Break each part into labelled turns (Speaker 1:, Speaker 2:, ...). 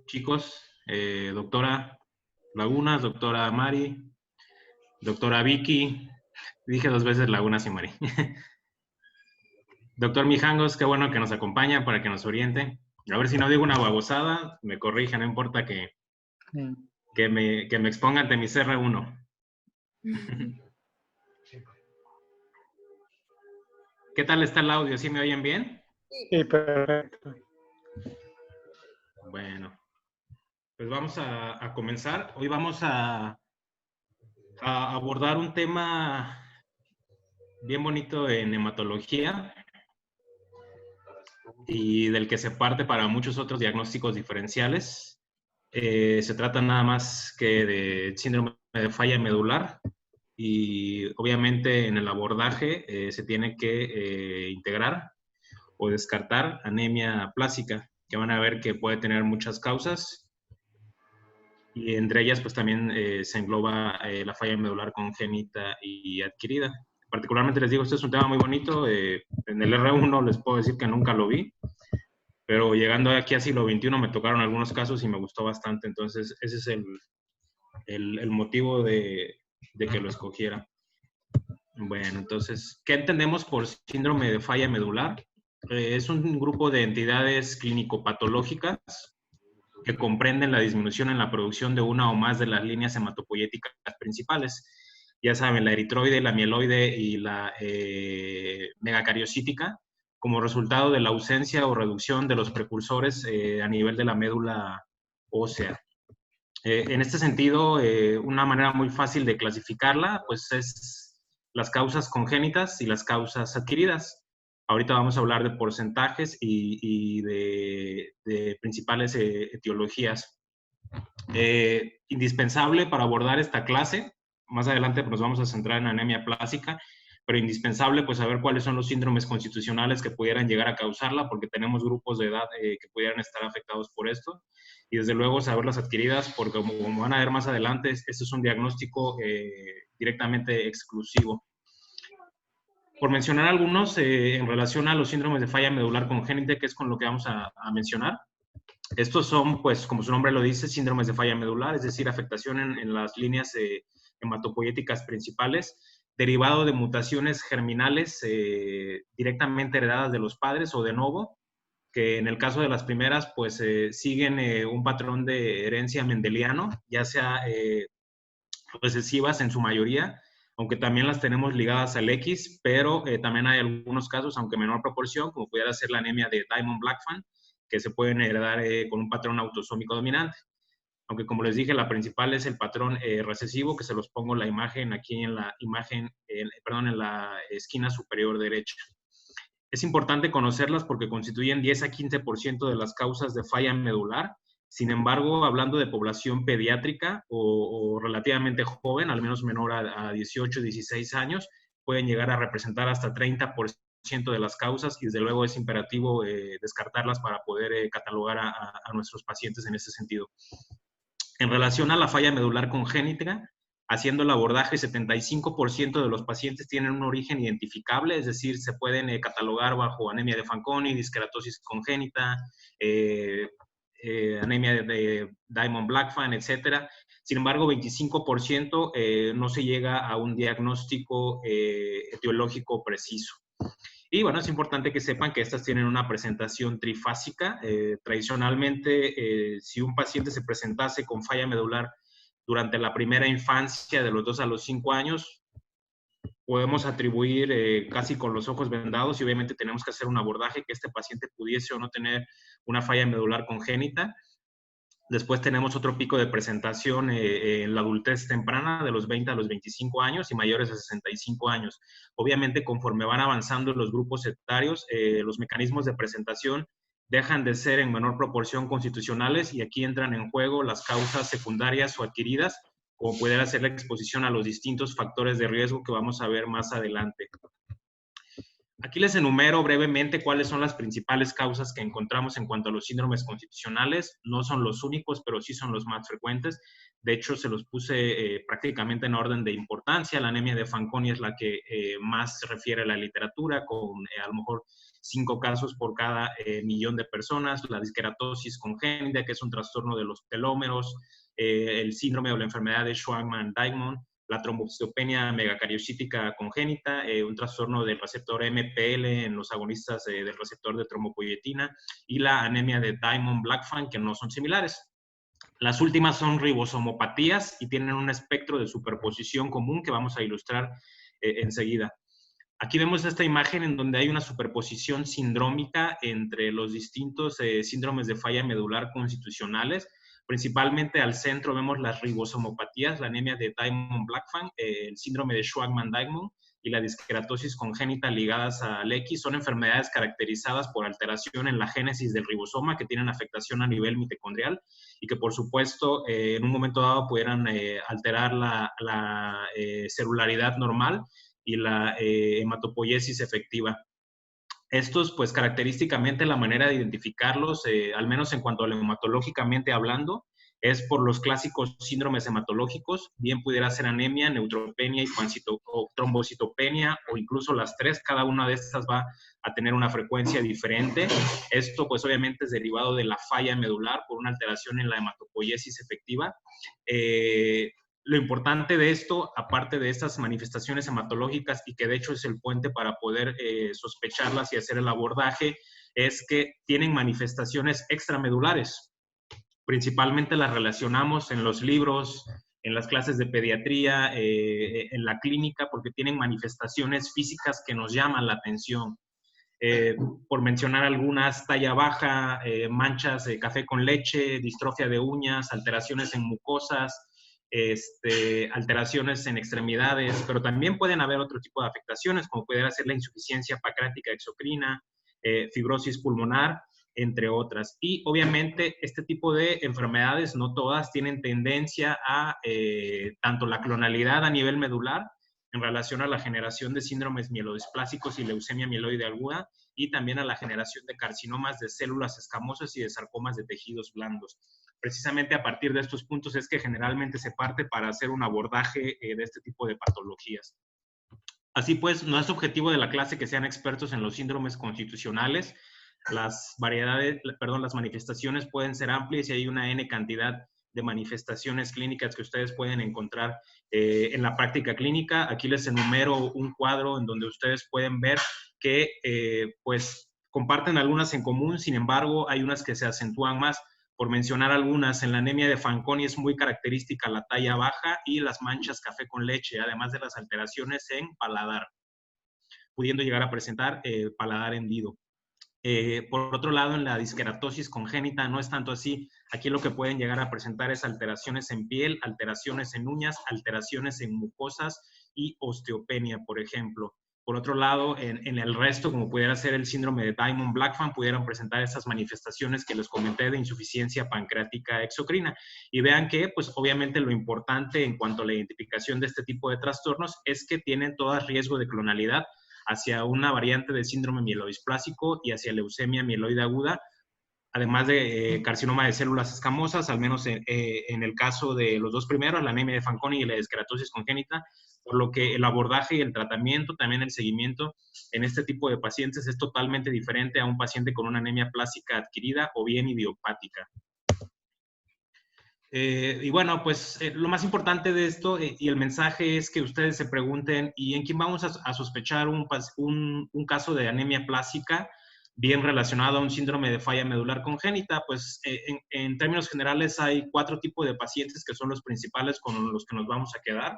Speaker 1: chicos, doctora Lagunas, doctora Mari, doctora Vicky, dije 2 veces Lagunas y Mari. Doctor Mijangos, qué bueno que nos acompaña para que nos oriente. A ver si no digo una babosada, me corrija, no importa que me exponga ante mi CR1. ¿Qué tal está el audio? ¿Sí me oyen bien?
Speaker 2: Sí, perfecto.
Speaker 1: Bueno, pues vamos a comenzar. Hoy vamos a abordar un tema bien bonito en hematología y del que se parte para muchos otros diagnósticos diferenciales. Se trata nada más que de síndrome de falla medular y obviamente en el abordaje se tiene que integrar o descartar anemia plástica, que van a ver que puede tener muchas causas y entre ellas pues también se engloba la falla medular congénita y adquirida. Particularmente les digo, este es un tema muy bonito. En el R1 les puedo decir que nunca lo vi, pero llegando aquí a siglo XXI me tocaron algunos casos y me gustó bastante. Entonces ese es el motivo de que lo escogiera. Bueno, entonces, ¿qué entendemos por síndrome de falla medular? Es un grupo de entidades clínico-patológicas que comprenden la disminución en la producción de una o más de las líneas hematopoyéticas principales. Ya saben, la eritroide, la mieloide y la megacariocítica, como resultado de la ausencia o reducción de los precursores a nivel de la médula ósea. En este sentido, una manera muy fácil de clasificarla, pues es las causas congénitas y las causas adquiridas. Ahorita vamos a hablar de porcentajes y de principales etiologías. Indispensable para abordar esta clase, más adelante nos vamos a centrar en anemia plástica, pero indispensable pues saber cuáles son los síndromes constitucionales que pudieran llegar a causarla, porque tenemos grupos de edad que pudieran estar afectados por esto, y desde luego saber las adquiridas, porque como van a ver más adelante, este es un diagnóstico directamente exclusivo. Por mencionar algunos, en relación a los síndromes de falla medular congénita, que es con lo que vamos a mencionar. Estos son, pues, como su nombre lo dice, síndromes de falla medular, es decir, afectación en las líneas hematopoyéticas principales, derivado de mutaciones germinales directamente heredadas de los padres o de novo, que en el caso de las primeras, pues, siguen un patrón de herencia mendeliano, ya sea recesivas en su mayoría, aunque también las tenemos ligadas al X, pero también hay algunos casos, aunque en menor proporción, como pudiera ser la anemia de Diamond-Blackfan, que se pueden heredar con un patrón autosómico dominante. Aunque como les dije, la principal es el patrón recesivo, que se los pongo la imagen aquí en la imagen, en la esquina superior derecha. Es importante conocerlas porque constituyen 10 a 15% de las causas de falla medular. Sin embargo, hablando de población pediátrica o relativamente joven, al menos menor a 18, 16 años, pueden llegar a representar hasta 30% de las causas y desde luego es imperativo descartarlas para poder catalogar a nuestros pacientes en ese sentido. En relación a la falla medular congénita, haciendo el abordaje, 75% de los pacientes tienen un origen identificable, es decir, se pueden catalogar bajo anemia de Fanconi, diskeratosis congénita, anemia de Diamond-Blackfan, etc. Sin embargo, 25% no se llega a un diagnóstico etiológico preciso. Y bueno, es importante que sepan que estas tienen una presentación trifásica. Tradicionalmente, si un paciente se presentase con falla medular durante la primera infancia, de los 2 a los 5 años, podemos atribuir casi con los ojos vendados y obviamente tenemos que hacer un abordaje que este paciente pudiese o no tener una falla medular congénita. Después tenemos otro pico de presentación en la adultez temprana, de los 20 a los 25 años y mayores a 65 años. Obviamente, conforme van avanzando los grupos etarios, los mecanismos de presentación dejan de ser en menor proporción constitucionales y aquí entran en juego las causas secundarias o adquiridas, como pudiera ser la exposición a los distintos factores de riesgo que vamos a ver más adelante. Aquí les enumero brevemente cuáles son las principales causas que encontramos en cuanto a los síndromes constitucionales. No son los únicos, pero sí son los más frecuentes. De hecho, se los puse prácticamente en orden de importancia. La anemia de Fanconi es la que más se refiere a la literatura, con a lo mejor 5 casos por cada millón de personas. La disqueratosis congénita, que es un trastorno de los telómeros. El síndrome o la enfermedad de Shwachman-Diamond, la trombocitopenia megacariocítica congénita, un trastorno del receptor MPL en los agonistas del receptor de trombopoyetina, y la anemia de Diamond-Blackfan, que no son similares. Las últimas son ribosomopatías y tienen un espectro de superposición común que vamos a ilustrar enseguida. Aquí vemos esta imagen en donde hay una superposición sindrómica entre los distintos síndromes de falla medular constitucionales. Principalmente al centro vemos las ribosomopatías, la anemia de Diamond-Blackfan, el síndrome de Shwachman-Diamond y la disqueratosis congénita ligadas al X. Son enfermedades caracterizadas por alteración en la génesis del ribosoma que tienen afectación a nivel mitocondrial y que por supuesto en un momento dado pudieran alterar la celularidad normal y la hematopoiesis efectiva. Estos, pues característicamente la manera de identificarlos, al menos en cuanto a hematológicamente hablando, es por los clásicos síndromes hematológicos, bien pudiera ser anemia, neutropenia y o trombocitopenia, o incluso las tres. Cada una de estas va a tener una frecuencia diferente. Esto pues obviamente es derivado de la falla medular por una alteración en la hematopoiesis efectiva. Lo importante de esto, aparte de estas manifestaciones hematológicas y que de hecho es el puente para poder sospecharlas y hacer el abordaje, es que tienen manifestaciones extramedulares. Principalmente las relacionamos en los libros, en las clases de pediatría, en la clínica, porque tienen manifestaciones físicas que nos llaman la atención. Por mencionar algunas, talla baja, manchas de café con leche, distrofia de uñas, alteraciones en mucosas, alteraciones en extremidades, pero también pueden haber otro tipo de afectaciones, como pudiera ser la insuficiencia pancreática exocrina, fibrosis pulmonar, entre otras. Y obviamente este tipo de enfermedades, no todas, tienen tendencia a tanto la clonalidad a nivel medular en relación a la generación de síndromes mielodisplásicos y leucemia mieloide aguda, y también a la generación de carcinomas de células escamosas y de sarcomas de tejidos blandos. Precisamente a partir de estos puntos es que generalmente se parte para hacer un abordaje de este tipo de patologías. Así pues, no es objetivo de la clase que sean expertos en los síndromes constitucionales. Las manifestaciones pueden ser amplias y hay una N cantidad de manifestaciones clínicas que ustedes pueden encontrar en la práctica clínica. Aquí les enumero un cuadro en donde ustedes pueden ver que pues comparten algunas en común, sin embargo, hay unas que se acentúan más. Por mencionar algunas, en la anemia de Fanconi es muy característica la talla baja y las manchas café con leche, además de las alteraciones en paladar, pudiendo llegar a presentar paladar hendido. Por otro lado, en la disqueratosis congénita no es tanto así. Aquí lo que pueden llegar a presentar es alteraciones en piel, alteraciones en uñas, alteraciones en mucosas y osteopenia, por ejemplo. Por otro lado, en el resto, como pudiera ser el síndrome de Diamond-Blackfan, pudieran presentar esas manifestaciones que les comenté de insuficiencia pancreática exocrina. Y vean que, pues obviamente lo importante en cuanto a la identificación de este tipo de trastornos es que tienen todas riesgo de clonalidad hacia una variante de síndrome mielodisplásico y hacia leucemia mieloide aguda, además de carcinoma de células escamosas, al menos en el caso de los dos primeros, la anemia de Fanconi y la disqueratosis congénita, por lo que el abordaje y el tratamiento, también el seguimiento en este tipo de pacientes es totalmente diferente a un paciente con una anemia plástica adquirida o bien idiopática. Y bueno, pues lo más importante de esto y el mensaje es que ustedes se pregunten, ¿y en quién vamos a sospechar un caso de anemia plástica bien relacionado a un síndrome de falla medular congénita? Pues en términos generales hay 4 tipos de pacientes que son los principales con los que nos vamos a quedar.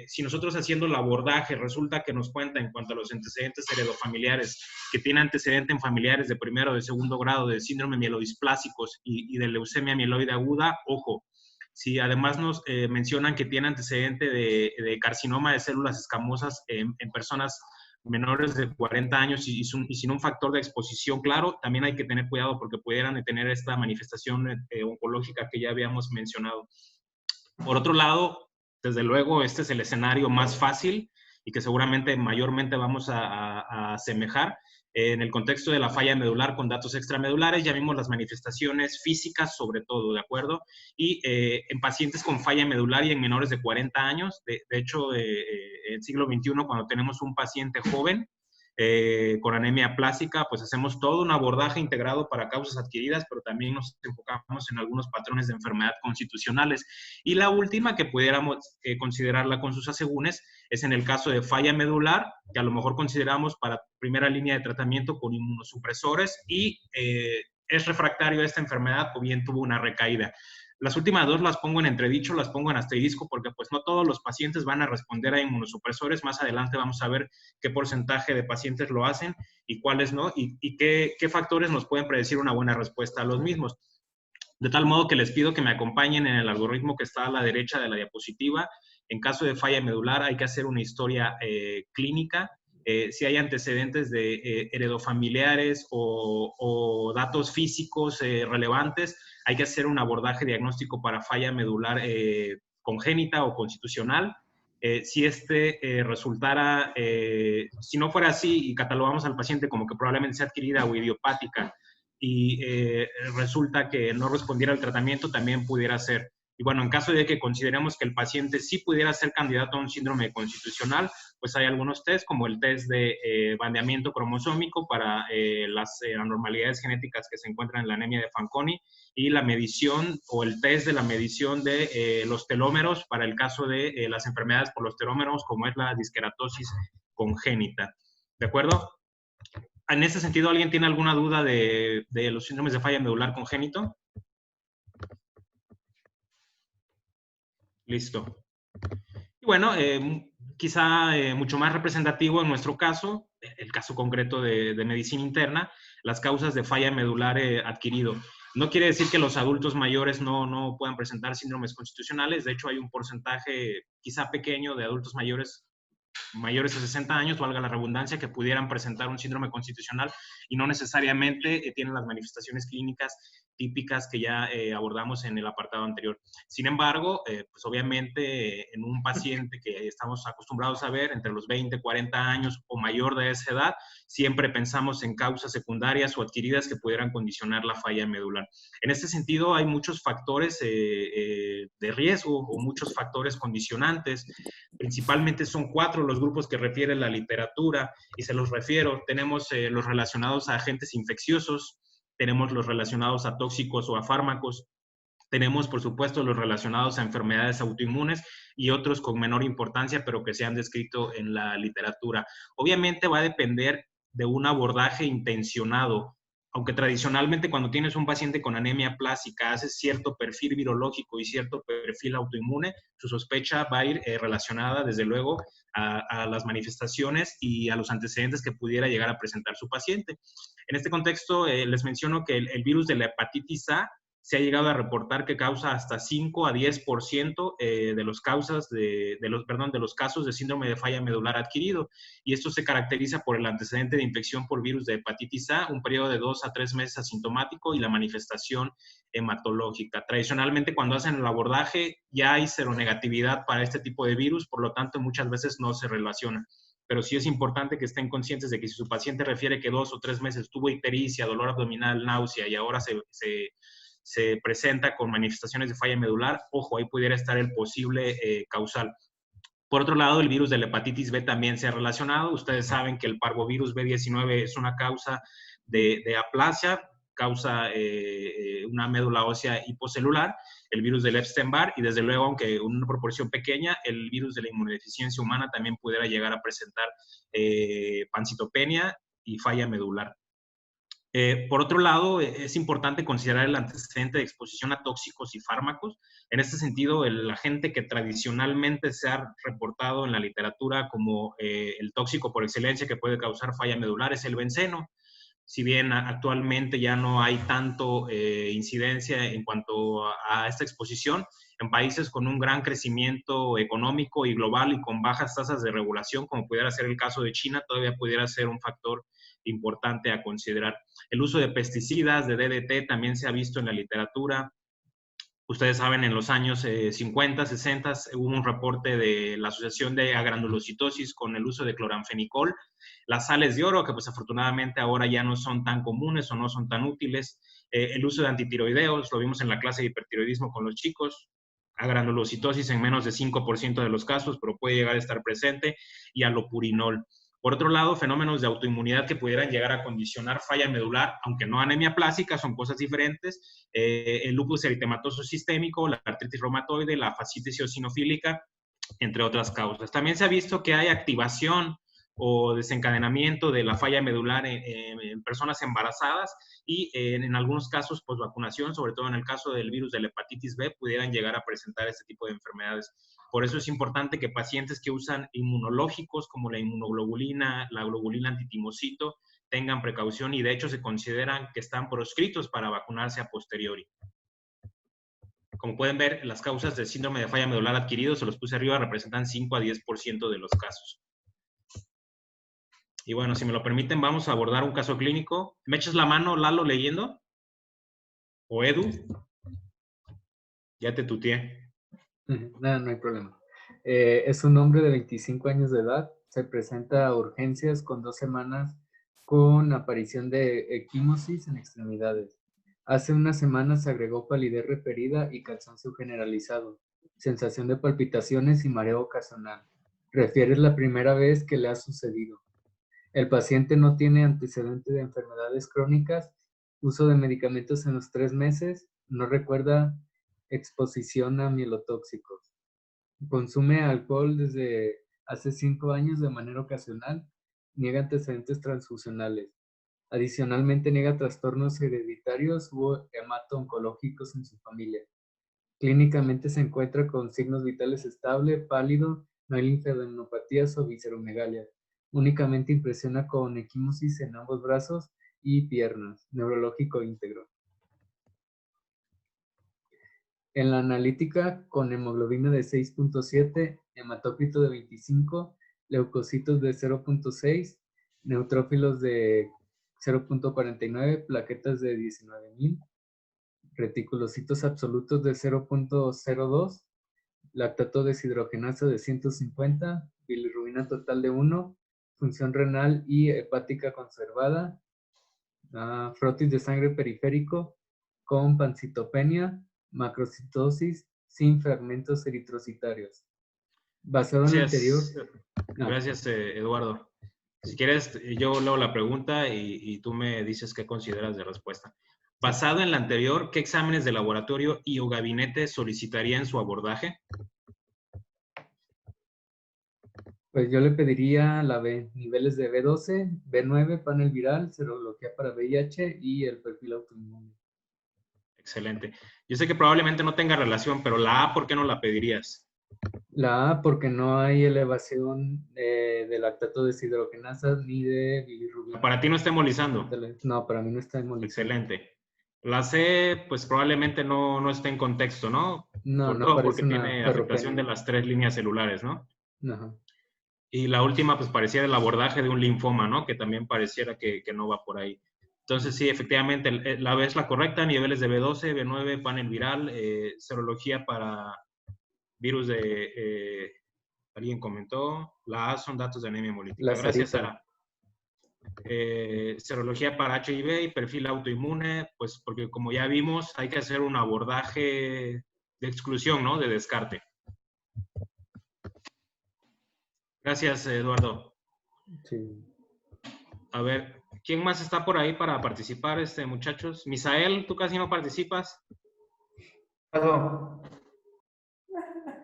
Speaker 1: Si nosotros haciendo el abordaje resulta que nos cuenta en cuanto a los antecedentes heredofamiliares, que tiene antecedentes en familiares de primero o de segundo grado de síndrome mielodisplásicos y de leucemia mieloide aguda, ojo. Si además nos mencionan que tiene antecedente de carcinoma de células escamosas en personas menores de 40 años y sin un factor de exposición claro, también hay que tener cuidado porque pudieran tener esta manifestación oncológica que ya habíamos mencionado. Por otro lado, desde luego, este es el escenario más fácil y que seguramente mayormente vamos a asemejar en el contexto de la falla medular con datos extramedulares. Ya vimos las manifestaciones físicas sobre todo, ¿de acuerdo? Y en pacientes con falla medular y en menores de 40 años, de hecho, en el siglo XXI, cuando tenemos un paciente joven, con anemia plástica, pues hacemos todo un abordaje integrado para causas adquiridas, pero también nos enfocamos en algunos patrones de enfermedad constitucionales. Y la última que pudiéramos considerarla con sus asegúnes es en el caso de falla medular, que a lo mejor consideramos para primera línea de tratamiento con inmunosupresores y es refractario a esta enfermedad o bien tuvo una recaída. Las últimas dos las pongo en entredicho, las pongo en asterisco, porque pues no todos los pacientes van a responder a inmunosupresores. Más adelante vamos a ver qué porcentaje de pacientes lo hacen y cuáles no, y qué factores nos pueden predecir una buena respuesta a los mismos. De tal modo que les pido que me acompañen en el algoritmo que está a la derecha de la diapositiva. En caso de falla medular hay que hacer una historia clínica. Si hay antecedentes de heredofamiliares o datos físicos relevantes, hay que hacer un abordaje diagnóstico para falla medular congénita o constitucional. Si resultara, si no fuera así y catalogamos al paciente como que probablemente sea adquirida o idiopática y resulta que no respondiera al tratamiento, también pudiera ser. Y bueno, en caso de que consideremos que el paciente sí pudiera ser candidato a un síndrome constitucional, pues hay algunos test, como el test de bandeamiento cromosómico para las anormalidades genéticas que se encuentran en la anemia de Fanconi, y la medición o el test de la medición de los telómeros para el caso de las enfermedades por los telómeros, como es la disqueratosis congénita. ¿De acuerdo? En ese sentido, ¿alguien tiene alguna duda de los síndromes de falla medular congénito? Listo. Y bueno, quizá mucho más representativo en nuestro caso, el caso concreto de medicina interna, las causas de falla medular adquirido. No quiere decir que los adultos mayores no puedan presentar síndromes constitucionales. De hecho, hay un porcentaje quizá pequeño de adultos mayores a 60 años, valga la redundancia, que pudieran presentar un síndrome constitucional y no necesariamente tienen las manifestaciones clínicas típicas que ya abordamos en el apartado anterior. Sin embargo, pues obviamente en un paciente que estamos acostumbrados a ver entre los 20, 40 años o mayor de esa edad, siempre pensamos en causas secundarias o adquiridas que pudieran condicionar la falla medular. En este sentido, hay muchos factores de riesgo o muchos factores condicionantes. Principalmente son 4 los grupos que refiere la literatura y se los refiero. Tenemos los relacionados a agentes infecciosos, tenemos los relacionados a tóxicos o a fármacos, tenemos, por supuesto, los relacionados a enfermedades autoinmunes y otros con menor importancia, pero que se han descrito en la literatura. Obviamente va a depender de un abordaje intencionado. Aunque tradicionalmente cuando tienes un paciente con anemia plástica haces cierto perfil virológico y cierto perfil autoinmune, su sospecha va a ir relacionada desde luego a las manifestaciones y a los antecedentes que pudiera llegar a presentar su paciente. En este contexto les menciono que el virus de la hepatitis A se ha llegado a reportar que causa hasta 5 a 10% de los casos de síndrome de falla medular adquirido. Y esto se caracteriza por el antecedente de infección por virus de hepatitis A, un periodo de 2 a 3 meses asintomático y la manifestación hematológica. Tradicionalmente, cuando hacen el abordaje, ya hay seronegatividad para este tipo de virus, por lo tanto, muchas veces no se relaciona. Pero sí es importante que estén conscientes de que si su paciente refiere que 2 o 3 meses tuvo ictericia, dolor abdominal, náusea y ahora se presenta con manifestaciones de falla medular, ojo, ahí pudiera estar el posible causal. Por otro lado, el virus de la hepatitis B también se ha relacionado. Ustedes saben que el parvovirus B19 es una causa de aplasia, causa una médula ósea hipocelular, el virus del Epstein-Barr y desde luego, aunque en una proporción pequeña, el virus de la inmunodeficiencia humana también pudiera llegar a presentar pancitopenia y falla medular. Por otro lado, es importante considerar el antecedente de exposición a tóxicos y fármacos. En este sentido, el agente que tradicionalmente se ha reportado en la literatura como el tóxico por excelencia que puede causar falla medular es el benceno. Si bien actualmente ya no hay tanto incidencia en cuanto a esta exposición, en países con un gran crecimiento económico y global y con bajas tasas de regulación, como pudiera ser el caso de China, todavía pudiera ser un factor importante a considerar. El uso de pesticidas, de DDT, también se ha visto en la literatura. Ustedes saben, en los años 50, 60 hubo un reporte de la Asociación de Agranulocitosis con el uso de cloranfenicol, las sales de oro, que pues afortunadamente ahora ya no son tan comunes o no son tan útiles, el uso de antitiroideos, lo vimos en la clase de hipertiroidismo con los chicos, agranulocitosis en menos de 5% de los casos, pero puede llegar a estar presente, y alopurinol. Por otro lado, fenómenos de autoinmunidad que pudieran llegar a condicionar falla medular, aunque no anemia plástica, son cosas diferentes. El lupus eritematoso sistémico, la artritis reumatoide, la fascitis eosinofílica, entre otras causas. También se ha visto que hay activación o desencadenamiento de la falla medular en personas embarazadas y en algunos casos posvacunación, sobre todo en el caso del virus de la hepatitis B, pudieran llegar a presentar este tipo de enfermedades. Por eso es importante que pacientes que usan inmunológicos como la inmunoglobulina, la globulina antitimocito, tengan precaución y de hecho se consideran que están proscritos para vacunarse a posteriori. Como pueden ver, las causas del síndrome de falla medular adquirido, se los puse arriba, representan 5 a 10% de los casos. Y bueno, si me lo permiten, vamos a abordar un caso clínico. ¿Me echas la mano, Lalo, leyendo? ¿O Edu? Ya te tuteé.
Speaker 3: No, no hay problema. Es un hombre de 25 años de edad. Se presenta a urgencias con 2 semanas con aparición de equimosis en extremidades. Hace unas semanas se agregó palidez referida y cansancio generalizado, sensación de palpitaciones y mareo ocasional. Refiere es la primera vez que le ha sucedido. El paciente no tiene antecedente de enfermedades crónicas, uso de medicamentos en los 3 meses, no recuerda exposición a mielotóxicos. Consume alcohol desde hace 5 años de manera ocasional, niega antecedentes transfusionales. Adicionalmente niega trastornos hereditarios u hemato-oncológicos en su familia. Clínicamente se encuentra con signos vitales estable, pálido, no hay linfadenopatías o visceromegalia. Únicamente impresiona con equimosis en ambos brazos y piernas, neurológico íntegro. En la analítica, con hemoglobina de 6.7, hematócrito de 25, leucocitos de 0.6, neutrófilos de 0.49, plaquetas de 19.000, reticulocitos absolutos de 0.02, lactato deshidrogenasa de 150, bilirrubina total de 1, función renal y hepática conservada, frotis de sangre periférico con pancitopenia, macrocitosis sin fragmentos eritrocitarios. Basado en lo anterior.
Speaker 1: Gracias, Eduardo. Si quieres, yo leo la pregunta y tú me dices qué consideras de respuesta. Basado en la anterior, ¿qué exámenes de laboratorio y o gabinete solicitaría en su abordaje?
Speaker 3: Pues yo le pediría la B, niveles de B12, B9, panel viral, serología para VIH y el perfil autoinmune.
Speaker 1: Excelente. Yo sé que probablemente no tenga relación, pero la A, ¿por qué no la pedirías?
Speaker 3: La A, porque no hay elevación de lactato deshidrogenasa ni de bilirrubina.
Speaker 1: Para ti no está hemolizando.
Speaker 3: No, para mí no está hemolizando.
Speaker 1: Excelente. La C, pues probablemente no esté en contexto, ¿no?
Speaker 3: No,
Speaker 1: Sobre
Speaker 3: no
Speaker 1: todo
Speaker 3: parece
Speaker 1: porque
Speaker 3: una
Speaker 1: tiene afectación de
Speaker 3: ferropenia.
Speaker 1: las 3 líneas celulares, ¿no?
Speaker 3: Ajá.
Speaker 1: Y la última, pues parecía del abordaje de un linfoma, ¿no? Que también pareciera que no va por ahí. Entonces, sí, efectivamente, la B es la correcta, niveles de B12, B9, panel viral, serología para virus de... alguien comentó, la A son datos de anemia hemolítica. Gracias, Sara. Serología para HIV y perfil autoinmune, pues porque como ya vimos, hay que hacer un abordaje de exclusión, ¿no? De descarte. Gracias, Eduardo.
Speaker 3: Sí.
Speaker 1: A ver, ¿quién más está por ahí para participar, muchachos? Misael, ¿tú casi no participas?
Speaker 2: No.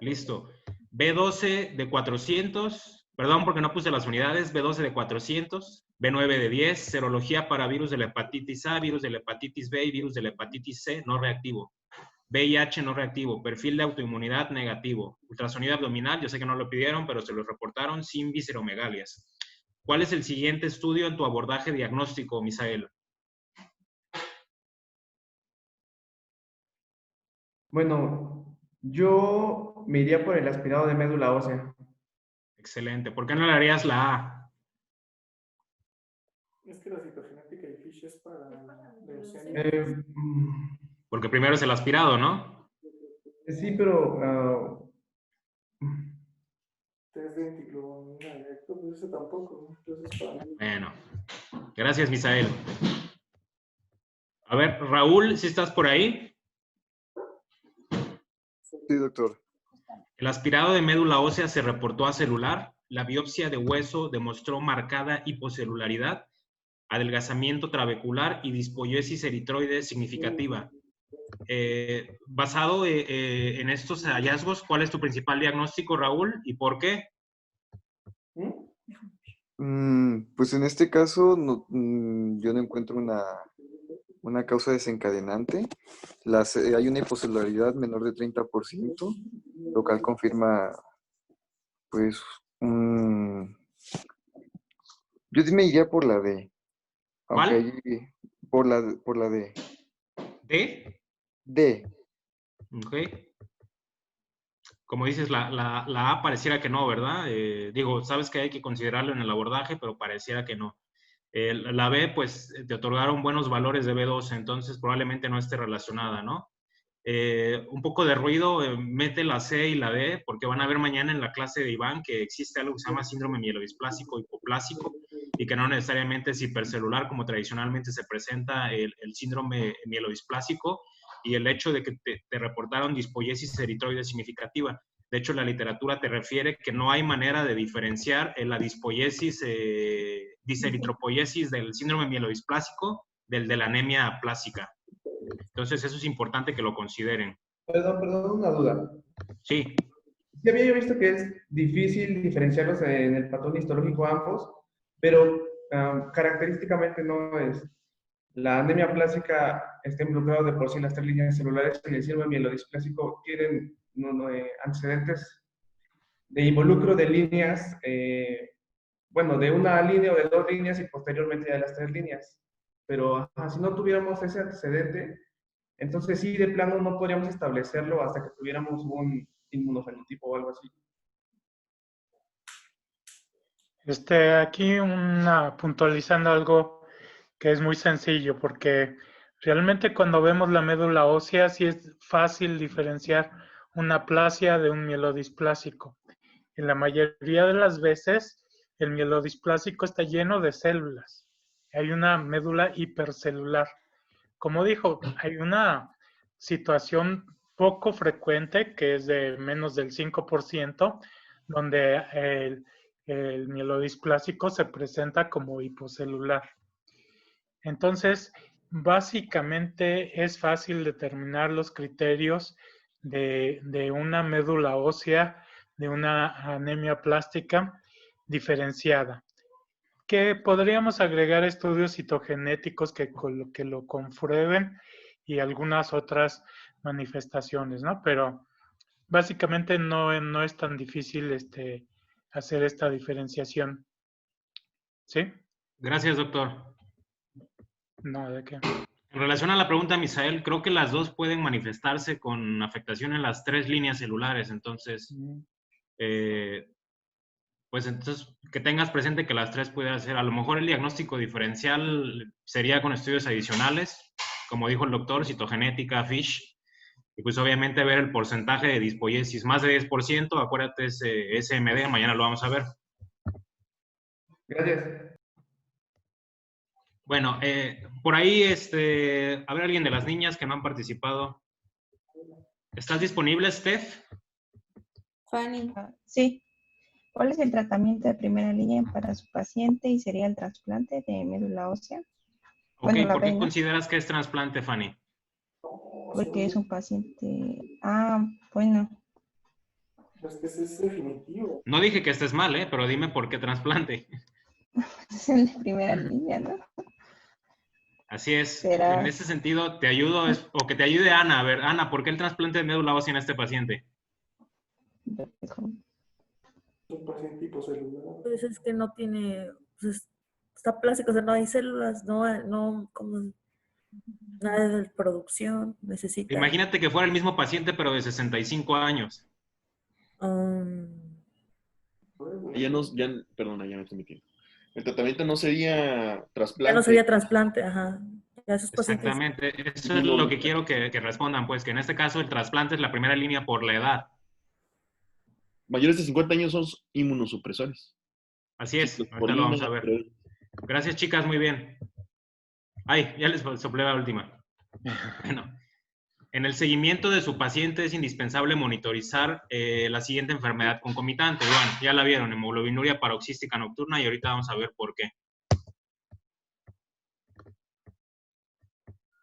Speaker 1: Listo. B12 de 400, perdón porque no puse las unidades, B12 de 400, B9 de 10, serología para virus de la hepatitis A, virus de la hepatitis B y virus de la hepatitis C no reactivo. VIH no reactivo, perfil de autoinmunidad negativo, ultrasonido abdominal, yo sé que no lo pidieron, pero se lo reportaron sin visceromegalias. ¿Cuál es el siguiente estudio en tu abordaje diagnóstico, Misael?
Speaker 2: Bueno, yo me iría por el aspirado de médula ósea.
Speaker 1: Excelente. ¿Por qué no le harías la A?
Speaker 4: Es que la citogenética y FISH es para leucemia.
Speaker 1: Porque primero es el aspirado, ¿no?
Speaker 2: Sí, pero
Speaker 4: Test de antiglobulina directo, pues ese tampoco, ¿no? Entonces, para mí.
Speaker 1: Bueno, gracias, Misael. A ver, Raúl, si estás por ahí.
Speaker 5: Sí, doctor.
Speaker 1: El aspirado de médula ósea se reportó acelular. La biopsia de hueso demostró marcada hipocelularidad, adelgazamiento trabecular y dispoiesis eritroide significativa. Basado en estos hallazgos, ¿cuál es tu principal diagnóstico, Raúl, y por qué?
Speaker 5: Pues en este caso yo no encuentro una causa desencadenante. Hay una hipocelularidad menor de 30%, lo cual confirma, pues, yo me iría por la D, aunque
Speaker 1: ¿Cuál?
Speaker 5: por la D.
Speaker 1: ¿D?
Speaker 5: D.
Speaker 1: Ok. Como dices, la A pareciera que no, ¿verdad? Digo, sabes que hay que considerarlo en el abordaje, pero pareciera que no. La B, pues, te otorgaron buenos valores de B12, entonces probablemente no esté relacionada, ¿no? Un poco de ruido, mete la C y la D, porque van a ver mañana en la clase de Iván que existe algo que se llama síndrome mielodisplásico hipoplásico y que no necesariamente es hipercelular como tradicionalmente se presenta el síndrome mielodisplásico, y el hecho de que te reportaron dispoiesis eritroide significativa. De hecho, la literatura te refiere que no hay manera de diferenciar la dispoiesis, diseritropoiesis del síndrome mielodisplásico del de la anemia plásica. Entonces, eso es importante que lo consideren.
Speaker 2: Perdón, una duda.
Speaker 1: Sí.
Speaker 2: Sí había yo visto que es difícil diferenciarlos en el patrón histológico ambos, pero característicamente no es. La anemia plástica está involucrada de por sí en las tres líneas celulares y el síndrome mielodisplásico tienen antecedentes de involucro de líneas, bueno, de una línea o de dos líneas y posteriormente de las tres líneas. Pero si no tuviéramos ese antecedente, entonces sí, de plano no podríamos establecerlo hasta que tuviéramos un inmunofenotipo o algo así.
Speaker 6: Aquí puntualizando algo que es muy sencillo, porque realmente cuando vemos la médula ósea sí es fácil diferenciar una aplasia de un mielodisplásico. En la mayoría de las veces el mielodisplásico está lleno de células. Hay una médula hipercelular. Como dijo, hay una situación poco frecuente que es de menos del 5%, donde el mielodisplásico se presenta como hipocelular. Entonces, básicamente es fácil determinar los criterios de una médula ósea, de una anemia plástica diferenciada. Que podríamos agregar estudios citogenéticos que lo comprueben y algunas otras manifestaciones, ¿no? Pero básicamente no es tan difícil hacer esta diferenciación. ¿Sí?
Speaker 1: Gracias, doctor.
Speaker 6: No, ¿de qué?
Speaker 1: En relación a la pregunta, Misael, creo que las dos pueden manifestarse con afectación en las tres líneas celulares. Entonces, pues entonces que tengas presente que las tres pudieran ser. A lo mejor el diagnóstico diferencial sería con estudios adicionales, como dijo el doctor, citogenética, FISH, y pues obviamente ver el porcentaje de dispoiesis, más de 10%, acuérdate, es SMD, mañana lo vamos a ver.
Speaker 2: Gracias.
Speaker 1: Bueno, por ahí, a ver, alguien de las niñas que no han participado. ¿Estás disponible, Steph?
Speaker 7: Fanny. Sí. ¿Cuál es el tratamiento de primera línea para su paciente y sería el trasplante de médula ósea?
Speaker 1: Ok,
Speaker 7: Bueno,
Speaker 1: ¿por qué consideras que es trasplante, Fanny?
Speaker 7: Porque es un paciente... bueno.
Speaker 4: Pues que ese es definitivo.
Speaker 1: No dije que estés mal, pero dime por qué trasplante.
Speaker 7: Es el de primera línea, ¿no?
Speaker 1: Así es.
Speaker 7: Pero...
Speaker 1: En ese sentido, te ayudo, o que te ayude Ana. A ver, Ana, ¿por qué el trasplante de médula ósea en este paciente?
Speaker 4: Es un paciente hipocelular.
Speaker 8: Pues es que no tiene, pues está plástico, o sea, no hay células, no como nada de producción, necesita.
Speaker 1: Imagínate que fuera el mismo paciente, pero de 65 años.
Speaker 9: Perdona, ya me estoy metiendo. El tratamiento no sería trasplante.
Speaker 8: Ya no sería trasplante, ajá. Ya esos pacientes.
Speaker 1: Exactamente, eso es lo que quiero que respondan, pues, que en este caso el trasplante es la primera línea por la edad.
Speaker 9: Mayores de 50 años son inmunosupresores.
Speaker 1: Así es, ahorita lo
Speaker 9: Ciclosporina,
Speaker 1: vamos a ver. Gracias, chicas, muy bien. Ay, ya les soplé la última. Bueno, en el seguimiento de su paciente es indispensable monitorizar la siguiente enfermedad concomitante. Bueno, ya la vieron, hemoglobinuria paroxística nocturna, y ahorita vamos a ver por qué.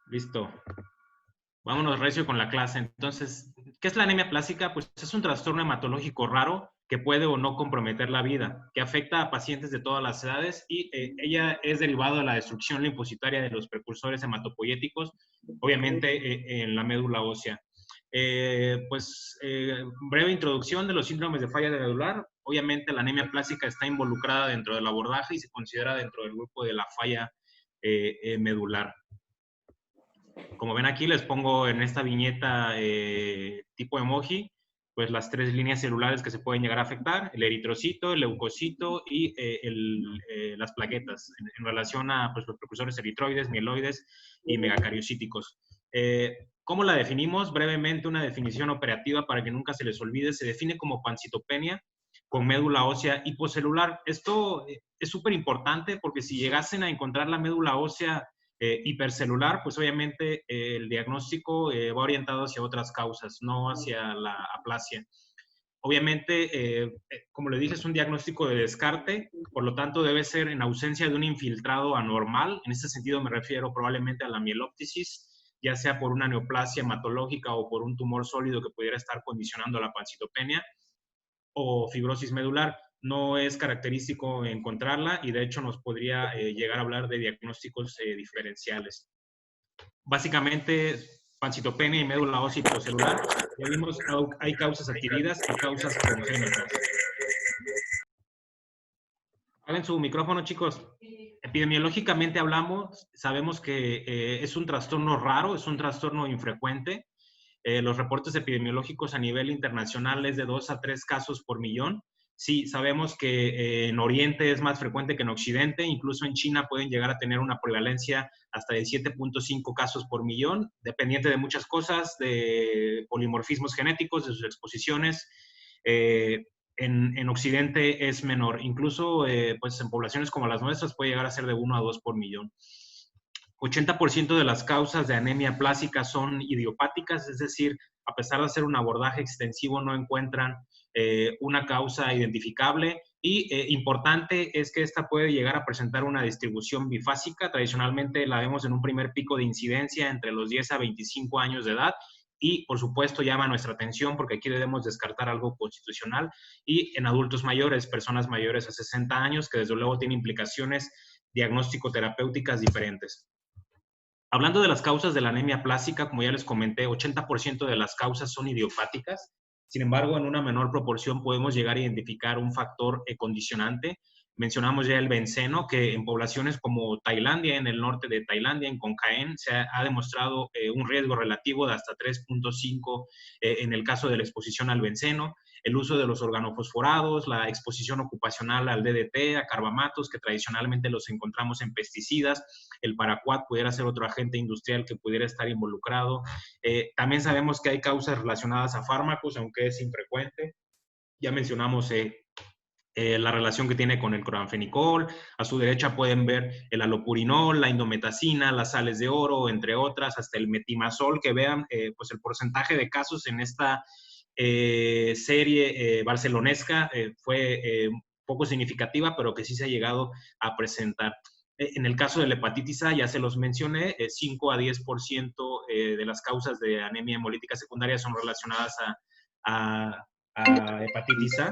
Speaker 1: Listo. Vámonos recio con la clase. Entonces, ¿qué es la anemia plástica? Pues es un trastorno hematológico raro que puede o no comprometer la vida, que afecta a pacientes de todas las edades, y ella es derivado de la destrucción linfocitaria de los precursores hematopoyéticos, obviamente en la médula ósea. Breve introducción de los síndromes de falla medular. Obviamente la anemia plástica está involucrada dentro del abordaje y se considera dentro del grupo de la falla medular. Como ven aquí, les pongo en esta viñeta tipo emoji, pues las 3 líneas celulares que se pueden llegar a afectar: el eritrocito, el leucocito y las plaquetas, en relación a pues, los precursores eritroides, mieloides y megacariocíticos. ¿Cómo la definimos? Brevemente, una definición operativa para que nunca se les olvide: se define como pancitopenia con médula ósea hipocelular. Esto es súper importante porque si llegasen a encontrar la médula ósea hipercelular, pues obviamente el diagnóstico va orientado hacia otras causas, no hacia la aplasia. Obviamente, como le dije, es un diagnóstico de descarte, por lo tanto debe ser en ausencia de un infiltrado anormal. En este sentido me refiero probablemente a la mieloptisis, ya sea por una neoplasia hematológica o por un tumor sólido que pudiera estar condicionando la pancitopenia, o fibrosis medular. No es característico encontrarla y de hecho nos podría llegar a hablar de diagnósticos diferenciales. Básicamente, pancitopenia y médula ósea hipocelular. Ya vimos, hay causas adquiridas y causas congénitas. Hagan su micrófono, chicos. Epidemiológicamente hablamos, sabemos que es un trastorno raro, es un trastorno infrecuente. Los reportes epidemiológicos a nivel internacional es de 2 a 3 casos por millón. Sí, sabemos que en Oriente es más frecuente que en Occidente, incluso en China pueden llegar a tener una prevalencia hasta de 7.5 casos por millón, dependiente de muchas cosas, de polimorfismos genéticos, de sus exposiciones. En Occidente es menor, incluso pues en poblaciones como las nuestras puede llegar a ser de 1 a 2 por millón. 80% de las causas de anemia plástica son idiopáticas, es decir, a pesar de hacer un abordaje extensivo, no encuentran una causa identificable. Y importante es que esta puede llegar a presentar una distribución bifásica. Tradicionalmente la vemos en un primer pico de incidencia entre los 10 a 25 años de edad. Y, por supuesto, llama nuestra atención porque aquí debemos descartar algo constitucional. Y en adultos mayores, personas mayores a 60 años, que desde luego tiene implicaciones diagnóstico-terapéuticas diferentes. Hablando de las causas de la anemia plástica, como ya les comenté, 80% de las causas son idiopáticas. Sin embargo, en una menor proporción podemos llegar a identificar un factor condicionante. Mencionamos ya el benceno, que en poblaciones como Tailandia, en el norte de Tailandia, en Concaén, se ha demostrado un riesgo relativo de hasta 3.5 en el caso de la exposición al benceno. El uso de los organofosforados, la exposición ocupacional al DDT, a carbamatos, que tradicionalmente los encontramos en pesticidas. El paraquat pudiera ser otro agente industrial que pudiera estar involucrado. También sabemos que hay causas relacionadas a fármacos, aunque es infrecuente. Ya mencionamos la relación que tiene con el cloranfenicol. A su derecha pueden ver el alopurinol, la indometacina, las sales de oro, entre otras, hasta el metimazol, que vean pues el porcentaje de casos en esta serie barcelonesca fue poco significativa, pero que sí se ha llegado a presentar. En el caso de la hepatitis A, ya se los mencioné, 5 a 10% de las causas de anemia hemolítica secundaria son relacionadas a hepatitis A.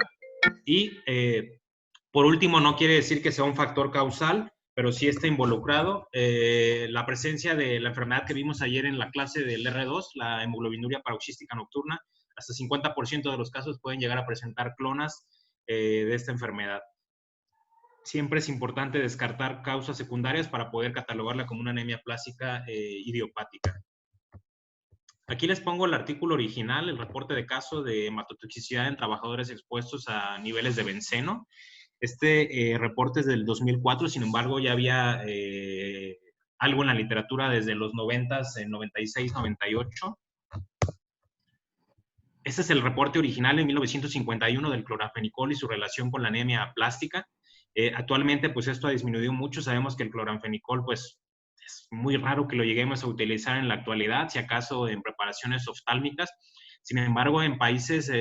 Speaker 1: Y por último, no quiere decir que sea un factor causal, pero sí está involucrado. La presencia de la enfermedad que vimos ayer en la clase del R2, la hemoglobinuria paroxística nocturna, hasta 50% de los casos pueden llegar a presentar clonas de esta enfermedad. Siempre es importante descartar causas secundarias para poder catalogarla como una anemia plástica idiopática. Aquí les pongo el artículo original, el reporte de caso de hematotoxicidad en trabajadores expuestos a niveles de benceno. Este reporte es del 2004, sin embargo, ya había algo en la literatura desde los 90s, en 96, 98. Este es el reporte original de 1951 del cloranfenicol y su relación con la anemia plástica. Actualmente, pues esto ha disminuido mucho. Sabemos que el cloranfenicol, pues, es muy raro que lo lleguemos a utilizar en la actualidad, si acaso en preparaciones oftálmicas. Sin embargo, en países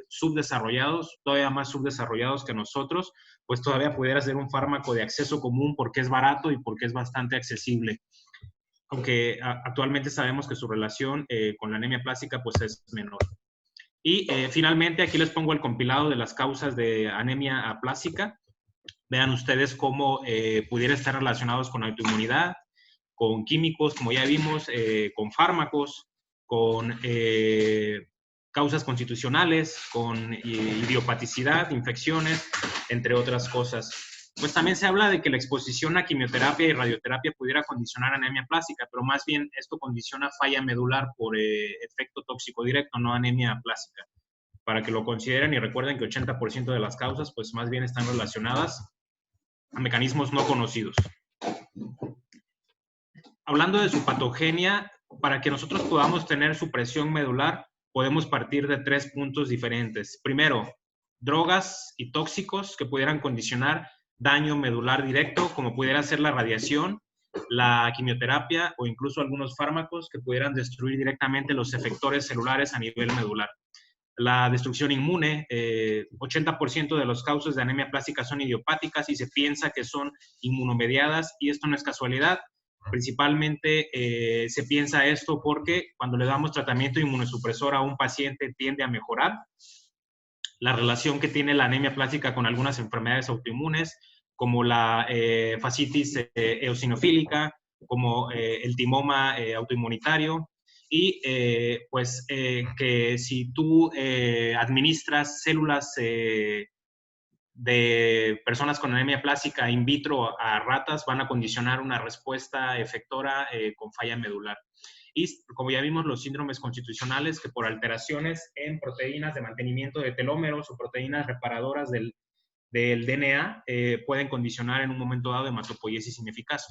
Speaker 1: subdesarrollados, todavía más subdesarrollados que nosotros, pues todavía pudiera ser un fármaco de acceso común porque es barato y porque es bastante accesible. Aunque actualmente sabemos que su relación con la anemia plástica pues es menor. Y finalmente aquí les pongo el compilado de las causas de anemia aplástica. Vean ustedes cómo pudiera estar relacionados con autoinmunidad, con químicos, como ya vimos, con fármacos, con causas constitucionales, con idiopaticidad, infecciones, entre otras cosas. Pues también se habla de que la exposición a quimioterapia y radioterapia pudiera condicionar anemia plástica, pero más bien esto condiciona falla medular por efecto tóxico directo, no anemia plástica. Para que lo consideren y recuerden que 80% de las causas pues más bien están relacionadas a mecanismos no conocidos. Hablando de su patogenia, para que nosotros podamos tener supresión medular, podemos partir de 3 puntos diferentes. Primero, drogas y tóxicos que pudieran condicionar daño medular directo, como pudiera ser la radiación, la quimioterapia o incluso algunos fármacos que pudieran destruir directamente los efectores celulares a nivel medular. La destrucción inmune, 80% de los causas de anemia plástica son idiopáticas y se piensa que son inmunomediadas, y esto no es casualidad. Principalmente se piensa esto porque cuando le damos tratamiento inmunosupresor a un paciente tiende a mejorar. La relación que tiene la anemia plástica con algunas enfermedades autoinmunes, como la fascitis eosinofílica, como el timoma autoinmunitario, y que si tú administras células de personas con anemia plástica in vitro a ratas, van a condicionar una respuesta efectora con falla medular. Y como ya vimos, los síndromes constitucionales que por alteraciones en proteínas de mantenimiento de telómeros o proteínas reparadoras del DNA pueden condicionar en un momento dado hematopoiesis ineficaz.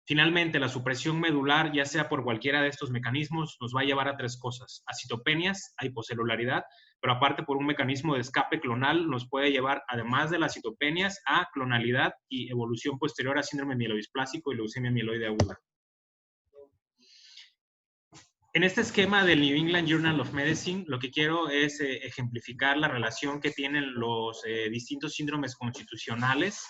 Speaker 1: Finalmente, la supresión medular, ya sea por cualquiera de estos mecanismos, nos va a llevar a 3 cosas: a citopenias, a hipocelularidad, pero aparte por un mecanismo de escape clonal nos puede llevar, además de las citopenias, a clonalidad y evolución posterior a síndrome mielodisplásico y leucemia mieloide aguda. En este esquema del New England Journal of Medicine, lo que quiero es ejemplificar la relación que tienen los distintos síndromes constitucionales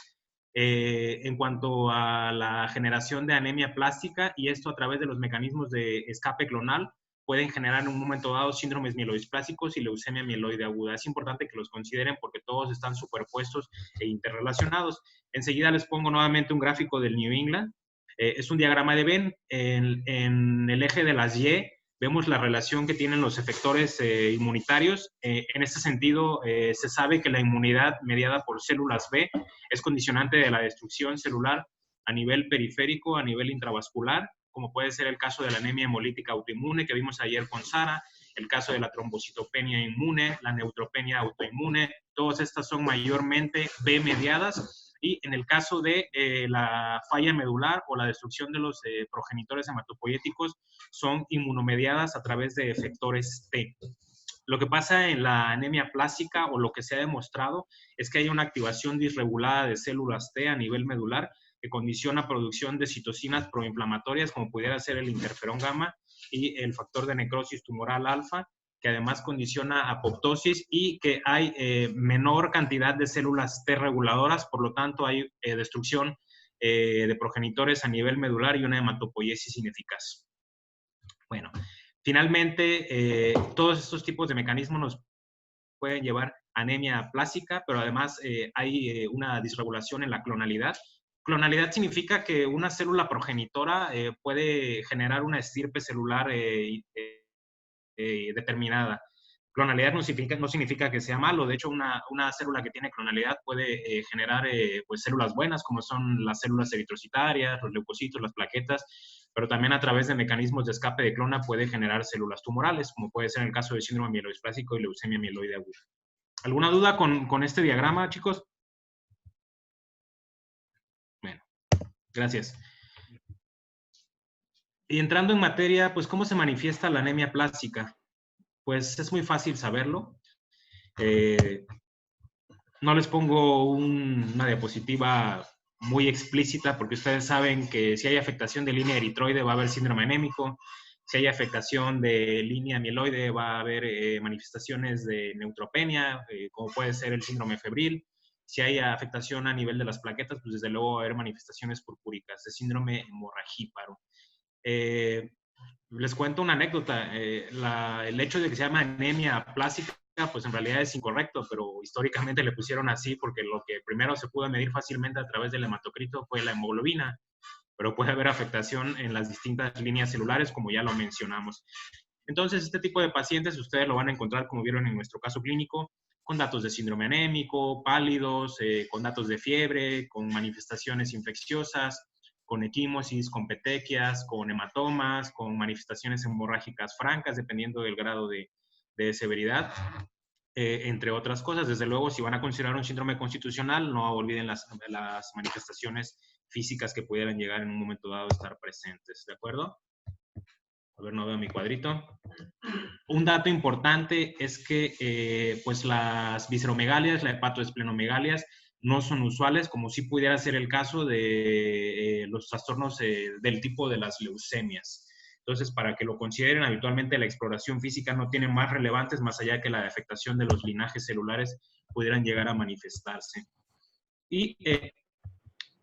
Speaker 1: en cuanto a la generación de anemia plástica, y esto a través de los mecanismos de escape clonal pueden generar en un momento dado síndromes mielodisplásicos y leucemia mieloide aguda. Es importante que los consideren porque todos están superpuestos e interrelacionados. Enseguida les pongo nuevamente un gráfico del New England. Es un diagrama de Venn. En el eje de las Y vemos la relación que tienen los efectores inmunitarios. En este sentido, se sabe que la inmunidad mediada por células B es condicionante de la destrucción celular a nivel periférico, a nivel intravascular, como puede ser el caso de la anemia hemolítica autoinmune que vimos ayer con Sara, el caso de la trombocitopenia inmune, la neutropenia autoinmune. Todas estas son mayormente B mediadas. Y en el caso de la falla medular o la destrucción de los progenitores hematopoieticos, son inmunomediadas a través de efectores T. Lo que pasa en la anemia plástica, o lo que se ha demostrado, es que hay una activación disregulada de células T a nivel medular que condiciona producción de citocinas proinflamatorias, como pudiera ser el interferón gamma y el factor de necrosis tumoral alfa, que además condiciona apoptosis, y que hay menor cantidad de células T reguladoras, por lo tanto hay destrucción de progenitores a nivel medular y una hematopoiesis ineficaz. Bueno, finalmente, todos estos tipos de mecanismos nos pueden llevar a anemia plástica, pero además hay una disregulación en la clonalidad. Clonalidad significa que una célula progenitora puede generar una estirpe celular determinada. Clonalidad no significa que sea malo. De hecho, una célula que tiene clonalidad puede generar pues células buenas, como son las células eritrocitarias, los leucocitos, las plaquetas, pero también a través de mecanismos de escape de clona puede generar células tumorales, como puede ser en el caso de síndrome mielodisplásico y leucemia mieloide aguda. ¿Alguna duda con este diagrama, chicos? Bueno, gracias. Y entrando en materia, pues, ¿cómo se manifiesta la anemia plástica? Pues es muy fácil saberlo. No les pongo una diapositiva muy explícita porque ustedes saben que si hay afectación de línea eritroide va a haber síndrome anémico, si hay afectación de línea mieloide va a haber manifestaciones de neutropenia, como puede ser el síndrome febril. Si hay afectación a nivel de las plaquetas, pues desde luego va a haber manifestaciones purpúricas de síndrome hemorragíparo. Les cuento una anécdota. El hecho de que se llama anemia plástica, pues en realidad es incorrecto, pero históricamente le pusieron así porque lo que primero se pudo medir fácilmente a través del hematocrito fue la hemoglobina, pero puede haber afectación en las distintas líneas celulares, como ya lo mencionamos. Entonces, este tipo de pacientes ustedes lo van a encontrar, como vieron en nuestro caso clínico, con datos de síndrome anémico, pálidos, con datos de fiebre, con manifestaciones infecciosas, con equimosis, con petequias, con hematomas, con manifestaciones hemorrágicas francas, dependiendo del grado de severidad, entre otras cosas. Desde luego, si van a considerar un síndrome constitucional, no olviden las manifestaciones físicas que pudieran llegar en un momento dado a estar presentes, ¿de acuerdo? A ver, no veo mi cuadrito. Un dato importante es que pues las visceromegalias, la hepatoesplenomegalías, no son usuales, como si pudiera ser el caso de los trastornos del tipo de las leucemias. Entonces, para que lo consideren, habitualmente la exploración física no tiene más relevantes, más allá que la afectación de los linajes celulares pudieran llegar a manifestarse. Y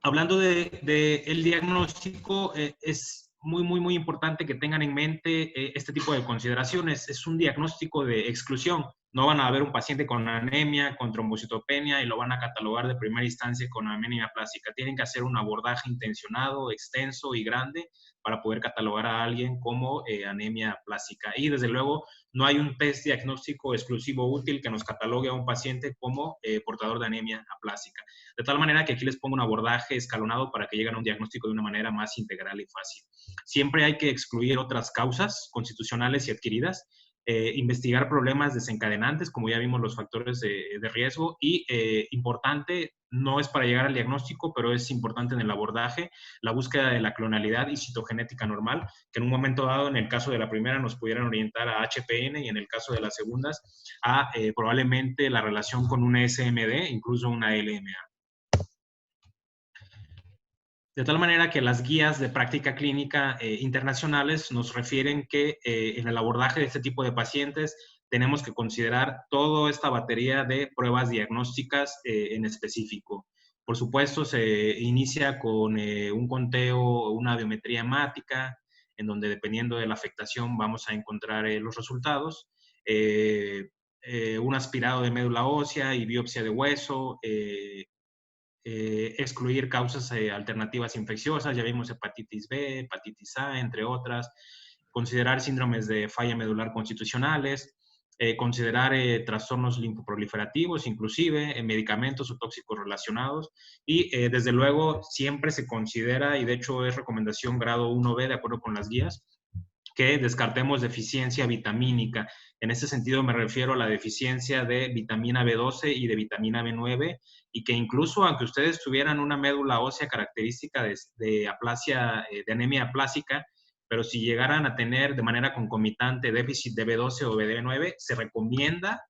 Speaker 1: hablando del diagnóstico, es muy importante que tengan en mente este tipo de consideraciones. Es un diagnóstico de exclusión. No van a ver un paciente con anemia, con trombocitopenia y lo van a catalogar de primera instancia con anemia plástica. Tienen que hacer un abordaje intencionado, extenso y grande para poder catalogar a alguien como anemia plástica. Y desde luego no hay un test diagnóstico exclusivo útil que nos catalogue a un paciente como portador de anemia aplásica. De tal manera que aquí les pongo un abordaje escalonado para que lleguen a un diagnóstico de una manera más integral y fácil. Siempre hay que excluir otras causas constitucionales y adquiridas, investigar problemas desencadenantes, como ya vimos los factores de riesgo, y importante, no es para llegar al diagnóstico, pero es importante en el abordaje, la búsqueda de la clonalidad y citogenética normal, que en un momento dado, en el caso de la primera, nos pudieran orientar a HPN y en el caso de las segundas, a probablemente la relación con una SMD, incluso una LMA. De tal manera que las guías de práctica clínica internacionales nos refieren que en el abordaje de este tipo de pacientes tenemos que considerar toda esta batería de pruebas diagnósticas en específico. Por supuesto, se inicia con un conteo, una biometría hemática, en donde dependiendo de la afectación vamos a encontrar los resultados. Un aspirado de médula ósea y biopsia de hueso, excluir causas alternativas infecciosas, ya vimos hepatitis B, hepatitis A, entre otras, considerar síndromes de falla medular constitucionales, considerar trastornos linfoproliferativos, inclusive medicamentos o tóxicos relacionados, y desde luego siempre se considera, y de hecho es recomendación grado 1B de acuerdo con las guías, que descartemos deficiencia vitamínica. En ese sentido me refiero a la deficiencia de vitamina B12 y de vitamina B9, y que incluso aunque ustedes tuvieran una médula ósea característica de aplasia, de anemia aplásica, pero si llegaran a tener de manera concomitante déficit de B12 o B9, se recomienda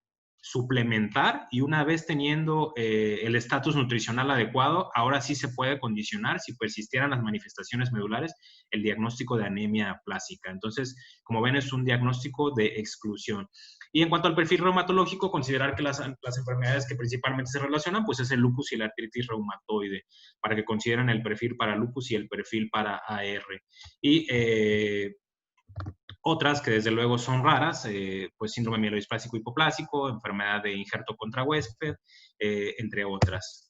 Speaker 1: suplementar, y una vez teniendo el estatus nutricional adecuado, ahora sí se puede condicionar, si persistieran las manifestaciones medulares, el diagnóstico de anemia aplásica. Entonces, como ven, es un diagnóstico de exclusión. Y en cuanto al perfil reumatológico, considerar que las enfermedades que principalmente se relacionan, pues es el lupus y la artritis reumatoide, para que consideren el perfil para lupus y el perfil para AR. Y otras que desde luego son raras, pues síndrome mielodisplásico hipoplásico, enfermedad de injerto contra huésped, entre otras.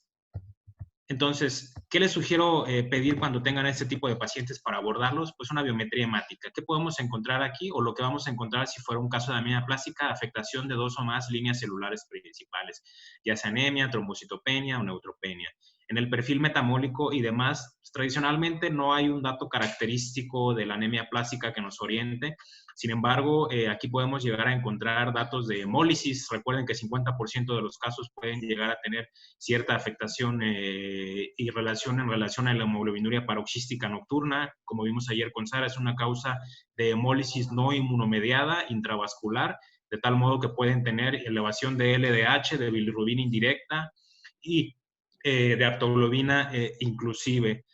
Speaker 1: Entonces, ¿qué les sugiero pedir cuando tengan este tipo de pacientes para abordarlos? Pues una biometría hemática. ¿Qué podemos encontrar aquí? O lo que vamos a encontrar si fuera un caso de anemia plástica, afectación de 2 o más líneas celulares principales, ya sea anemia, trombocitopenia o neutropenia. En el perfil metabólico y demás, pues, tradicionalmente no hay un dato característico de la anemia plástica que nos oriente, Sin embargo, aquí podemos llegar a encontrar datos de hemólisis. Recuerden que 50% de los casos pueden llegar a tener cierta afectación y en relación a la hemoglobinuria paroxística nocturna. Como vimos ayer con Sara, es una causa de hemólisis no inmunomediada intravascular, de tal modo que pueden tener elevación de LDH, de bilirrubina indirecta y de aptoglobina inclusive.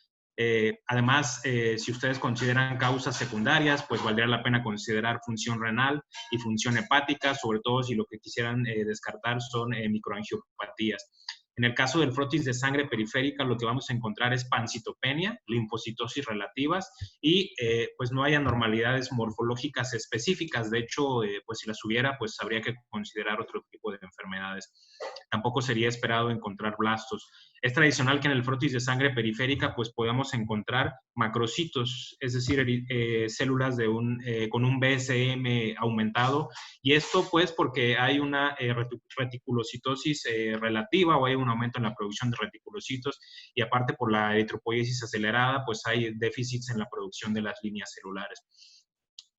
Speaker 1: Además, si ustedes consideran causas secundarias, pues valdría la pena considerar función renal y función hepática, sobre todo si lo que quisieran descartar son microangiopatías. En el caso del frotis de sangre periférica, lo que vamos a encontrar es pancitopenia, linfocitosis relativas y pues no hay anormalidades morfológicas específicas. De hecho, pues si las hubiera, pues habría que considerar otro tipo de enfermedades. Tampoco sería esperado encontrar blastos. Es tradicional que en el frotis de sangre periférica pues podamos encontrar macrocitos, es decir, células con un BSM aumentado, y esto pues porque hay una reticulocitosis relativa o hay un aumento en la producción de reticulocitos, y aparte por la eritropoiesis acelerada pues hay déficits en la producción de las líneas celulares.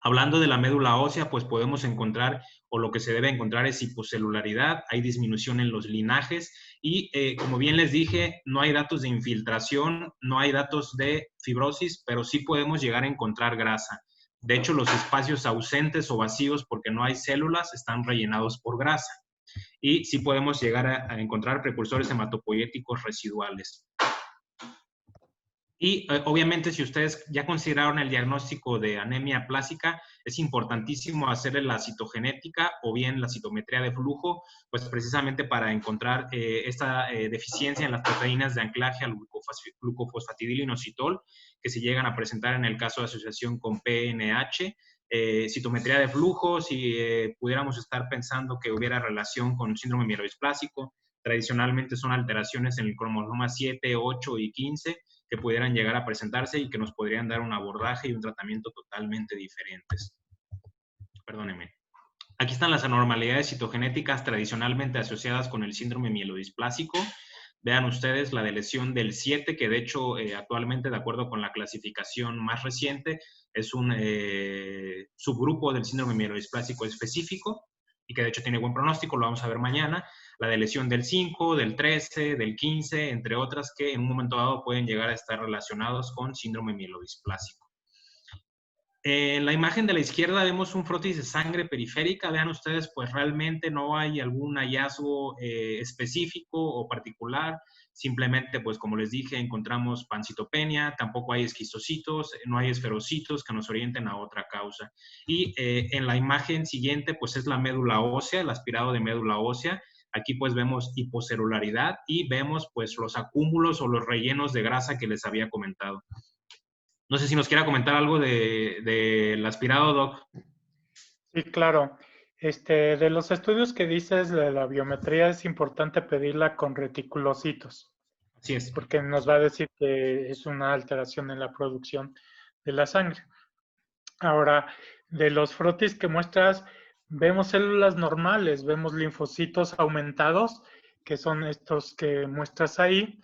Speaker 1: Hablando de la médula ósea, pues podemos encontrar, o lo que se debe encontrar es hipocelularidad, hay disminución en los linajes y, como bien les dije, no hay datos de infiltración, no hay datos de fibrosis, pero sí podemos llegar a encontrar grasa. De hecho, los espacios ausentes o vacíos porque no hay células están rellenados por grasa. Y sí podemos llegar a encontrar precursores hematopoyéticos residuales. Y obviamente si ustedes ya consideraron el diagnóstico de anemia plástica, es importantísimo hacerle la citogenética o bien la citometría de flujo, pues precisamente para encontrar esta deficiencia en las proteínas de anclaje al glucofosfatidilinositol que se llegan a presentar en el caso de asociación con PNH. Citometría de flujo, si pudiéramos estar pensando que hubiera relación con síndrome mielodisplásico, tradicionalmente son alteraciones en el cromosoma 7, 8 y 15, que pudieran llegar a presentarse y que nos podrían dar un abordaje y un tratamiento totalmente diferentes. Perdónenme. Aquí están las anormalidades citogenéticas tradicionalmente asociadas con el síndrome mielodisplásico. Vean ustedes la de lesión del 7, que de hecho actualmente, de acuerdo con la clasificación más reciente, es un subgrupo del síndrome mielodisplásico específico y que de hecho tiene buen pronóstico, lo vamos a ver mañana. La de lesión del 5, del 13, del 15, entre otras que en un momento dado pueden llegar a estar relacionados con síndrome mielodisplásico. En la imagen de la izquierda vemos un frotis de sangre periférica. Vean ustedes, pues realmente no hay algún hallazgo específico o particular. Simplemente, pues como les dije, encontramos pancitopenia, tampoco hay esquistocitos, no hay esferocitos que nos orienten a otra causa. Y en la imagen siguiente, pues es la médula ósea, el aspirado de médula ósea. Aquí pues vemos hipocelularidad y vemos pues los acúmulos o los rellenos de grasa que les había comentado. No sé si nos quiera comentar algo del aspirado, Doc.
Speaker 6: Sí, claro. De los estudios que dices de la biometría es importante pedirla con reticulocitos.
Speaker 1: Así es.
Speaker 6: Porque nos va a decir que es una alteración en la producción de la sangre. Ahora, de los frotis que muestras, vemos células normales, vemos linfocitos aumentados, que son estos que muestras ahí,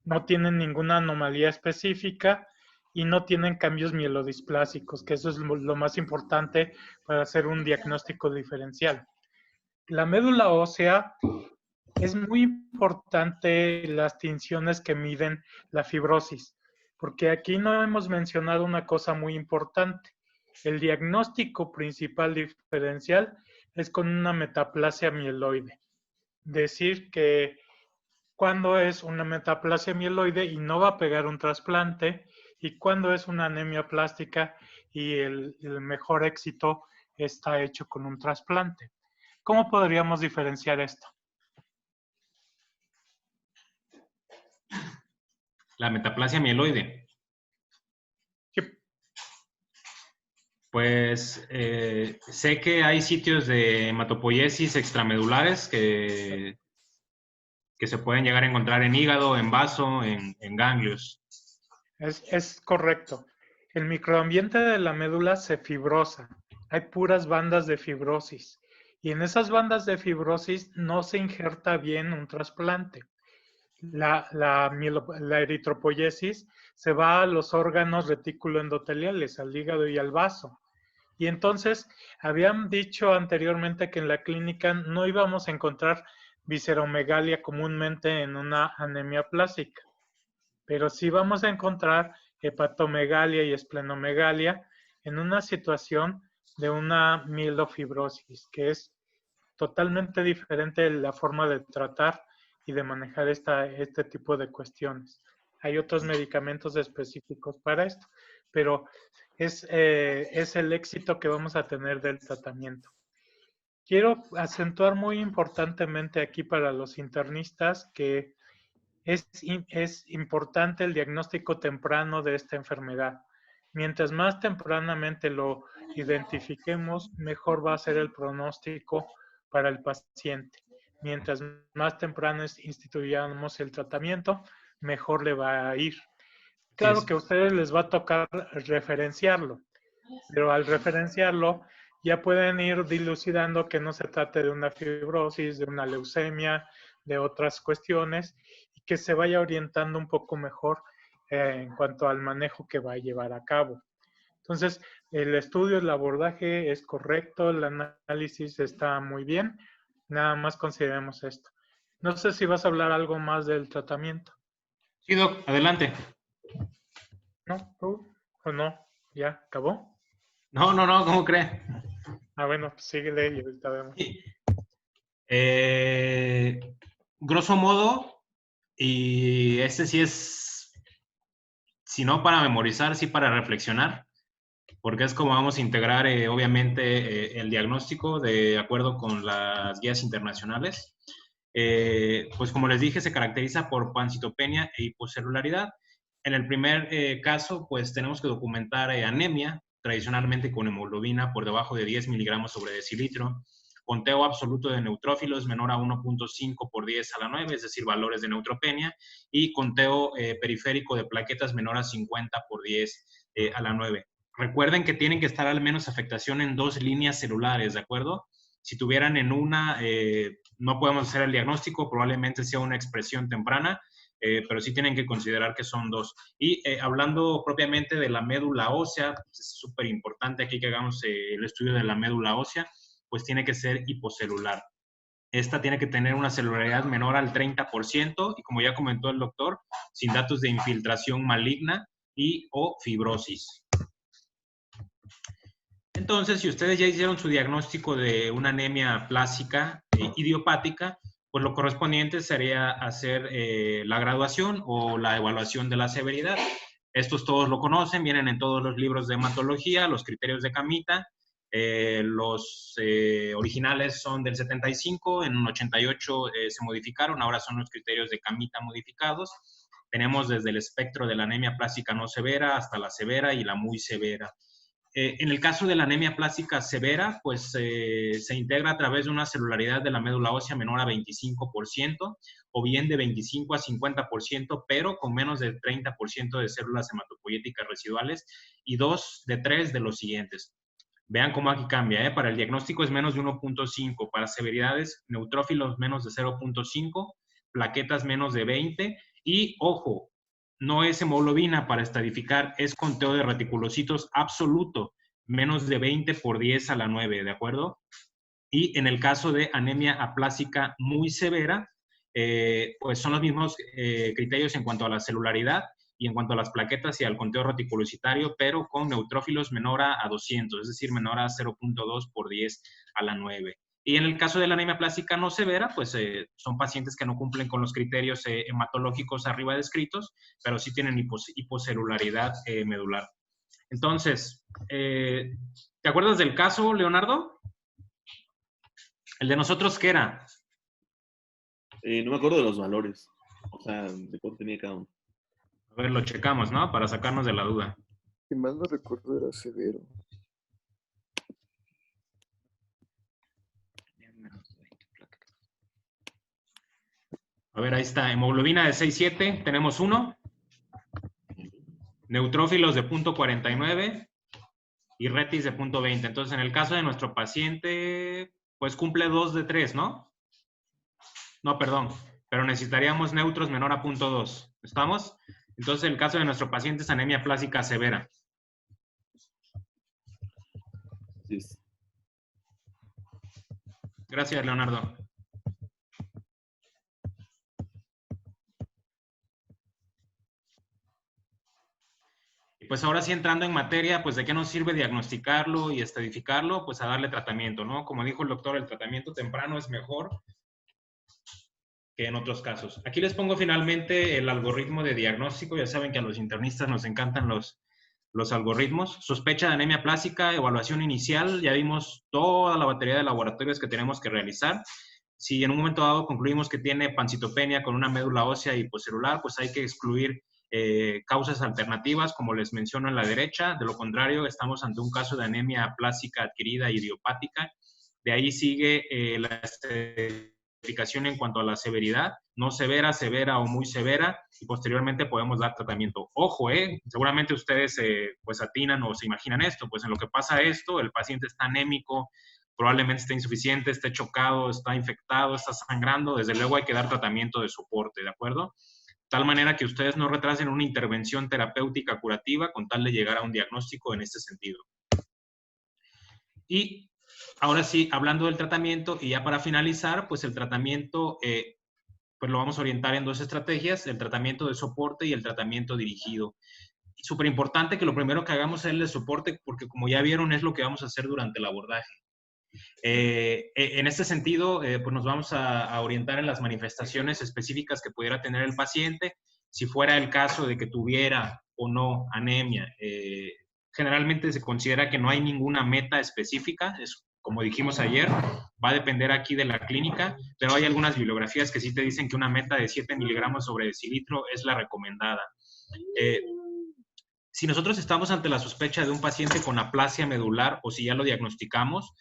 Speaker 6: no tienen ninguna anomalía específica y no tienen cambios mielodisplásicos, que eso es lo más importante para hacer un diagnóstico diferencial. La médula ósea es muy importante las tinciones que miden la fibrosis, porque aquí no hemos mencionado una cosa muy importante. El diagnóstico principal diferencial es con una metaplasia mieloide. Decir que cuando es una metaplasia mieloide y no va a pegar un trasplante, y cuando es una anemia plástica y el mejor éxito está hecho con un trasplante. ¿Cómo podríamos diferenciar esto?
Speaker 1: La metaplasia mieloide.
Speaker 6: Sí.
Speaker 1: Pues sé que hay sitios de hematopoiesis extramedulares que se pueden llegar a encontrar en hígado, en vaso, en ganglios.
Speaker 6: Es correcto. El microambiente de la médula se fibrosa. Hay puras bandas de fibrosis. Y en esas bandas de fibrosis no se injerta bien un trasplante. La eritropoiesis se va a los órganos reticuloendoteliales, al hígado y al vaso. Y entonces, habían dicho anteriormente que en la clínica no íbamos a encontrar visceromegalia comúnmente en una anemia plástica, pero sí vamos a encontrar hepatomegalia y esplenomegalia en una situación de una mielofibrosis, que es totalmente diferente la forma de tratar y de manejar este tipo de cuestiones. Hay otros medicamentos específicos para esto, pero es el éxito que vamos a tener del tratamiento. Quiero acentuar muy importantemente aquí para los internistas que es importante el diagnóstico temprano de esta enfermedad. Mientras más tempranamente lo identifiquemos, mejor va a ser el pronóstico para el paciente. Mientras más temprano instituyamos el tratamiento, mejor le va a ir. Claro que a ustedes les va a tocar referenciarlo, pero al referenciarlo ya pueden ir dilucidando que no se trate de una fibrosis, de una leucemia, de otras cuestiones, y que se vaya orientando un poco mejor en cuanto al manejo que va a llevar a cabo. Entonces, el estudio, el abordaje es correcto, el análisis está muy bien, nada más consideremos esto. No sé si vas a hablar algo más del tratamiento.
Speaker 1: Sí, Doc, adelante.
Speaker 6: ¿No? ¿Tú? ¿O no? ¿Ya acabó?
Speaker 1: No, ¿cómo cree?
Speaker 6: Ah, bueno, pues síguele y ahorita vemos.
Speaker 1: Grosso modo, y este sí es, si no para memorizar, sí para reflexionar, porque es como vamos a integrar, obviamente, el diagnóstico de acuerdo con las guías internacionales. Pues como les dije, se caracteriza por pancitopenia e hipocelularidad. En el primer caso, pues tenemos que documentar anemia, tradicionalmente con hemoglobina por debajo de 10 miligramos sobre decilitro, conteo absoluto de neutrófilos menor a 1.5 por 10 a la 9, es decir, valores de neutropenia, y conteo periférico de plaquetas menor a 50 por 10 a la 9. Recuerden que tienen que estar al menos afectación en 2 líneas celulares, ¿de acuerdo? Si tuvieran en una, no podemos hacer el diagnóstico, probablemente sea una expresión temprana, pero sí tienen que considerar que son 2. Y hablando propiamente de la médula ósea, pues es súper importante aquí que hagamos el estudio de la médula ósea, pues tiene que ser hipocelular. Esta tiene que tener una celularidad menor al 30% y, como ya comentó el doctor, sin datos de infiltración maligna y o fibrosis. Entonces, si ustedes ya hicieron su diagnóstico de una anemia plásica idiopática, pues lo correspondiente sería hacer la graduación o la evaluación de la severidad. Estos todos lo conocen, vienen en todos los libros de hematología, los criterios de Kamita. Los originales son del 75, en un 88 se modificaron, ahora son los criterios de Kamita modificados. Tenemos desde el espectro de la anemia plástica no severa hasta la severa y la muy severa. En el caso de la anemia plástica severa, pues se integra a través de una celularidad de la médula ósea menor a 25% o bien de 25 a 50%, pero con menos del 30% de células hematopoyéticas residuales y 2 de 3 de los siguientes. Vean cómo aquí cambia, para el diagnóstico es menos de 1.5, para severidades, neutrófilos menos de 0.5, plaquetas menos de 20 y, ojo, no es hemoglobina para estadificar, es conteo de reticulocitos absoluto, menos de 20 por 10 a la 9, ¿de acuerdo? Y en el caso de anemia aplásica muy severa, pues son los mismos criterios en cuanto a la celularidad y en cuanto a las plaquetas y al conteo reticulocitario, pero con neutrófilos menor a 200, es decir, menor a 0.2 por 10 a la 9. Y en el caso de la anemia plástica no severa, pues son pacientes que no cumplen con los criterios hematológicos arriba descritos, pero sí tienen hipocelularidad medular. Entonces, ¿te acuerdas del caso, Leonardo? ¿El de nosotros qué era?
Speaker 9: No me acuerdo de los valores, o sea, de cuánto tenía cada uno.
Speaker 1: A ver, lo checamos, ¿no? Para sacarnos de la duda.
Speaker 5: Si mal no recuerdo, era severo.
Speaker 1: A ver, ahí está. Hemoglobina de 6.7, tenemos 1. Neutrófilos de 0.49 y retis de 0.20. Entonces, en el caso de nuestro paciente, pues cumple 2 de 3, ¿no? No, perdón. Pero necesitaríamos neutros menor a 0.2. ¿Estamos? Entonces, el caso de nuestro paciente es anemia plástica severa.
Speaker 9: Así es.
Speaker 1: Gracias, Leonardo. Y pues ahora sí, entrando en materia, pues ¿de qué nos sirve diagnosticarlo y estadificarlo? Pues a darle tratamiento, ¿no? Como dijo el doctor, el tratamiento temprano es mejor que en otros casos. Aquí les pongo finalmente el algoritmo de diagnóstico. Ya saben que a los internistas nos encantan los algoritmos. Sospecha de anemia plástica, evaluación inicial. Ya vimos toda la batería de laboratorios que tenemos que realizar. Si en un momento dado concluimos que tiene pancitopenia con una médula ósea hipocelular, pues hay que excluir causas alternativas, como les menciono en la derecha. De lo contrario, estamos ante un caso de anemia plástica adquirida idiopática. De ahí sigue la estratificación en cuanto a la severidad, no severa, severa o muy severa, y posteriormente podemos dar tratamiento. Ojo, seguramente ustedes pues atinan o se imaginan esto, pues en lo que pasa esto, el paciente está anémico, probablemente está insuficiente, esté chocado, está infectado, está sangrando, desde luego hay que dar tratamiento de soporte, ¿de acuerdo? Tal manera que ustedes no retrasen una intervención terapéutica curativa con tal de llegar a un diagnóstico en este sentido. Y ahora sí, hablando del tratamiento, y ya para finalizar, pues el tratamiento, pues lo vamos a orientar en dos estrategias, el tratamiento de soporte y el tratamiento dirigido. Súper importante que lo primero que hagamos es el de soporte, porque como ya vieron, es lo que vamos a hacer durante el abordaje. En este sentido, pues nos vamos a orientar en las manifestaciones específicas que pudiera tener el paciente. Si fuera el caso de que tuviera o no anemia, generalmente se considera que no hay ninguna meta específica, es, como dijimos ayer, va a depender aquí de la clínica, pero hay algunas bibliografías que sí te dicen que una meta de 7 miligramos sobre decilitro es la recomendada. Si nosotros estamos ante la sospecha de un paciente con aplasia medular o si ya lo diagnosticamos,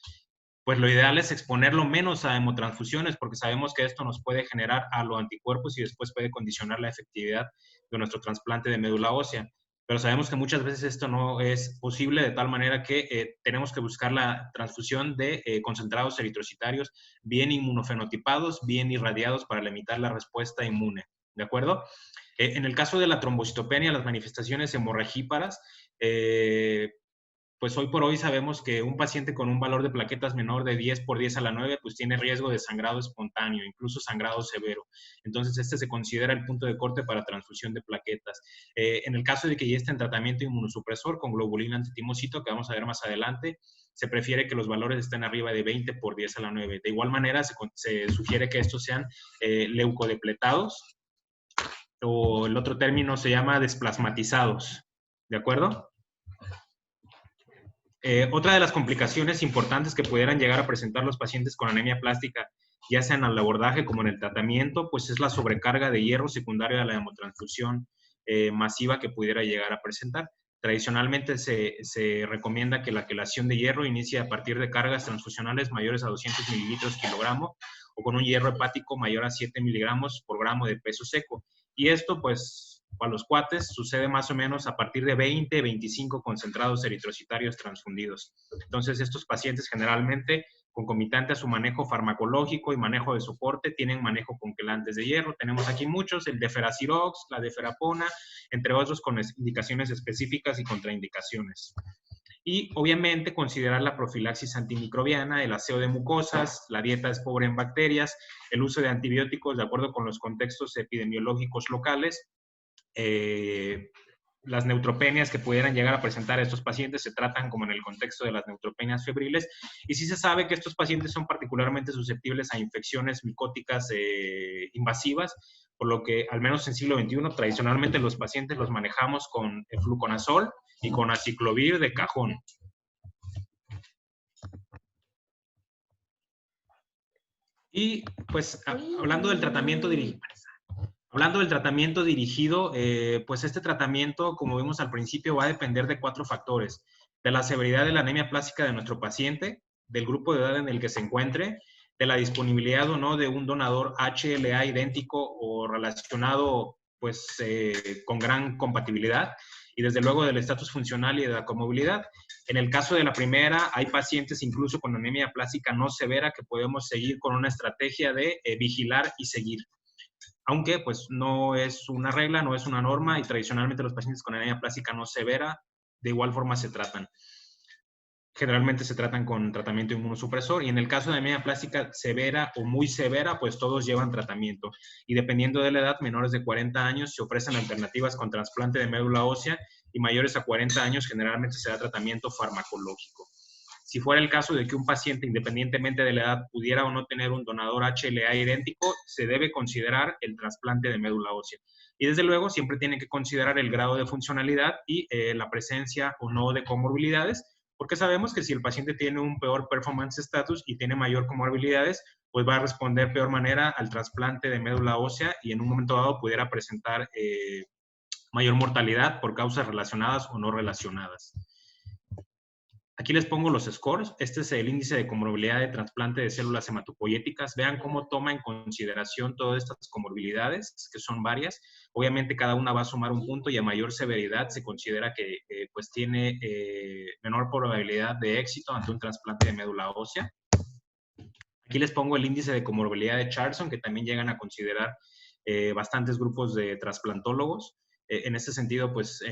Speaker 1: pues lo ideal es exponerlo menos a hemotransfusiones porque sabemos que esto nos puede generar aloanticuerpos y después puede condicionar la efectividad de nuestro trasplante de médula ósea. Pero sabemos que muchas veces esto no es posible de tal manera que tenemos que buscar la transfusión de concentrados eritrocitarios bien inmunofenotipados, bien irradiados para limitar la respuesta inmune. ¿De acuerdo? En el caso de la trombocitopenia, las manifestaciones hemorragíparas, pues hoy por hoy sabemos que un paciente con un valor de plaquetas menor de 10 por 10 a la 9, pues tiene riesgo de sangrado espontáneo, incluso sangrado severo. Entonces, este se considera el punto de corte para transfusión de plaquetas. En el caso de que ya esté en tratamiento inmunosupresor con globulina antitimocito, que vamos a ver más adelante, se prefiere que los valores estén arriba de 20 por 10 a la 9. De igual manera, se sugiere que estos sean leucodepletados, o el otro término se llama desplasmatizados. ¿De acuerdo? Otra de las complicaciones importantes que pudieran llegar a presentar los pacientes con anemia plástica, ya sea en el abordaje como en el tratamiento, pues es la sobrecarga de hierro secundaria a la hemotransfusión masiva que pudiera llegar a presentar. Tradicionalmente se recomienda que la quelación de hierro inicie a partir de cargas transfusionales mayores a 200 mililitros kilogramo o con un hierro hepático mayor a 7 miligramos por gramo de peso seco. Y esto, pues, para los cuates sucede más o menos a partir de 20, 25 concentrados eritrocitarios transfundidos. Entonces, estos pacientes generalmente, concomitante a su manejo farmacológico y manejo de soporte, tienen manejo con quelantes de hierro. Tenemos aquí muchos, el Deferacirox, la Deferapona, entre otros con indicaciones específicas y contraindicaciones. Y obviamente considerar la profilaxis antimicrobiana, el aseo de mucosas, la dieta es pobre en bacterias, el uso de antibióticos de acuerdo con los contextos epidemiológicos locales. Las neutropenias que pudieran llegar a presentar a estos pacientes se tratan como en el contexto de las neutropenias febriles, y sí se sabe que estos pacientes son particularmente susceptibles a infecciones micóticas invasivas, por lo que al menos en siglo XXI tradicionalmente los pacientes los manejamos con fluconazol y con aciclovir de cajón. Y pues hablando del tratamiento dirigido, pues este tratamiento, como vimos al principio, va a depender de 4 factores: de la severidad de la anemia plástica de nuestro paciente, del grupo de edad en el que se encuentre, de la disponibilidad o no de un donador HLA idéntico o relacionado pues con gran compatibilidad, y desde luego del estatus funcional y de la comorbilidad. En el caso de la primera, hay pacientes incluso con anemia plástica no severa que podemos seguir con una estrategia de vigilar y seguir. Aunque pues no es una regla, no es una norma, y tradicionalmente los pacientes con anemia plástica no severa de igual forma se tratan. generalmente se tratan con tratamiento inmunosupresor, y en el caso de anemia plástica severa o muy severa, pues todos llevan tratamiento. Y dependiendo de la edad, menores de 40 años se ofrecen alternativas con trasplante de médula ósea, y mayores a 40 años generalmente se da tratamiento farmacológico. Si fuera el caso de que un paciente, independientemente de la edad, pudiera o no tener un donador HLA idéntico, se debe considerar el trasplante de médula ósea. Y desde luego siempre tiene que considerar el grado de funcionalidad y la presencia o no de comorbilidades, porque sabemos que si el paciente tiene un peor performance status y tiene mayor comorbilidades, pues va a responder de peor manera al trasplante de médula ósea, y en un momento dado pudiera presentar mayor mortalidad por causas relacionadas o no relacionadas. Aquí les pongo los scores. Este es el índice de comorbilidad de trasplante de células hematopoyéticas. Vean cómo toma en consideración todas estas comorbilidades, que son varias. Obviamente cada una va a sumar un punto, y a mayor severidad se considera que pues tiene menor probabilidad de éxito ante un trasplante de médula ósea. Aquí les pongo el índice de comorbilidad de Charlson, que también llegan a considerar bastantes grupos de trasplantólogos. En este sentido, pues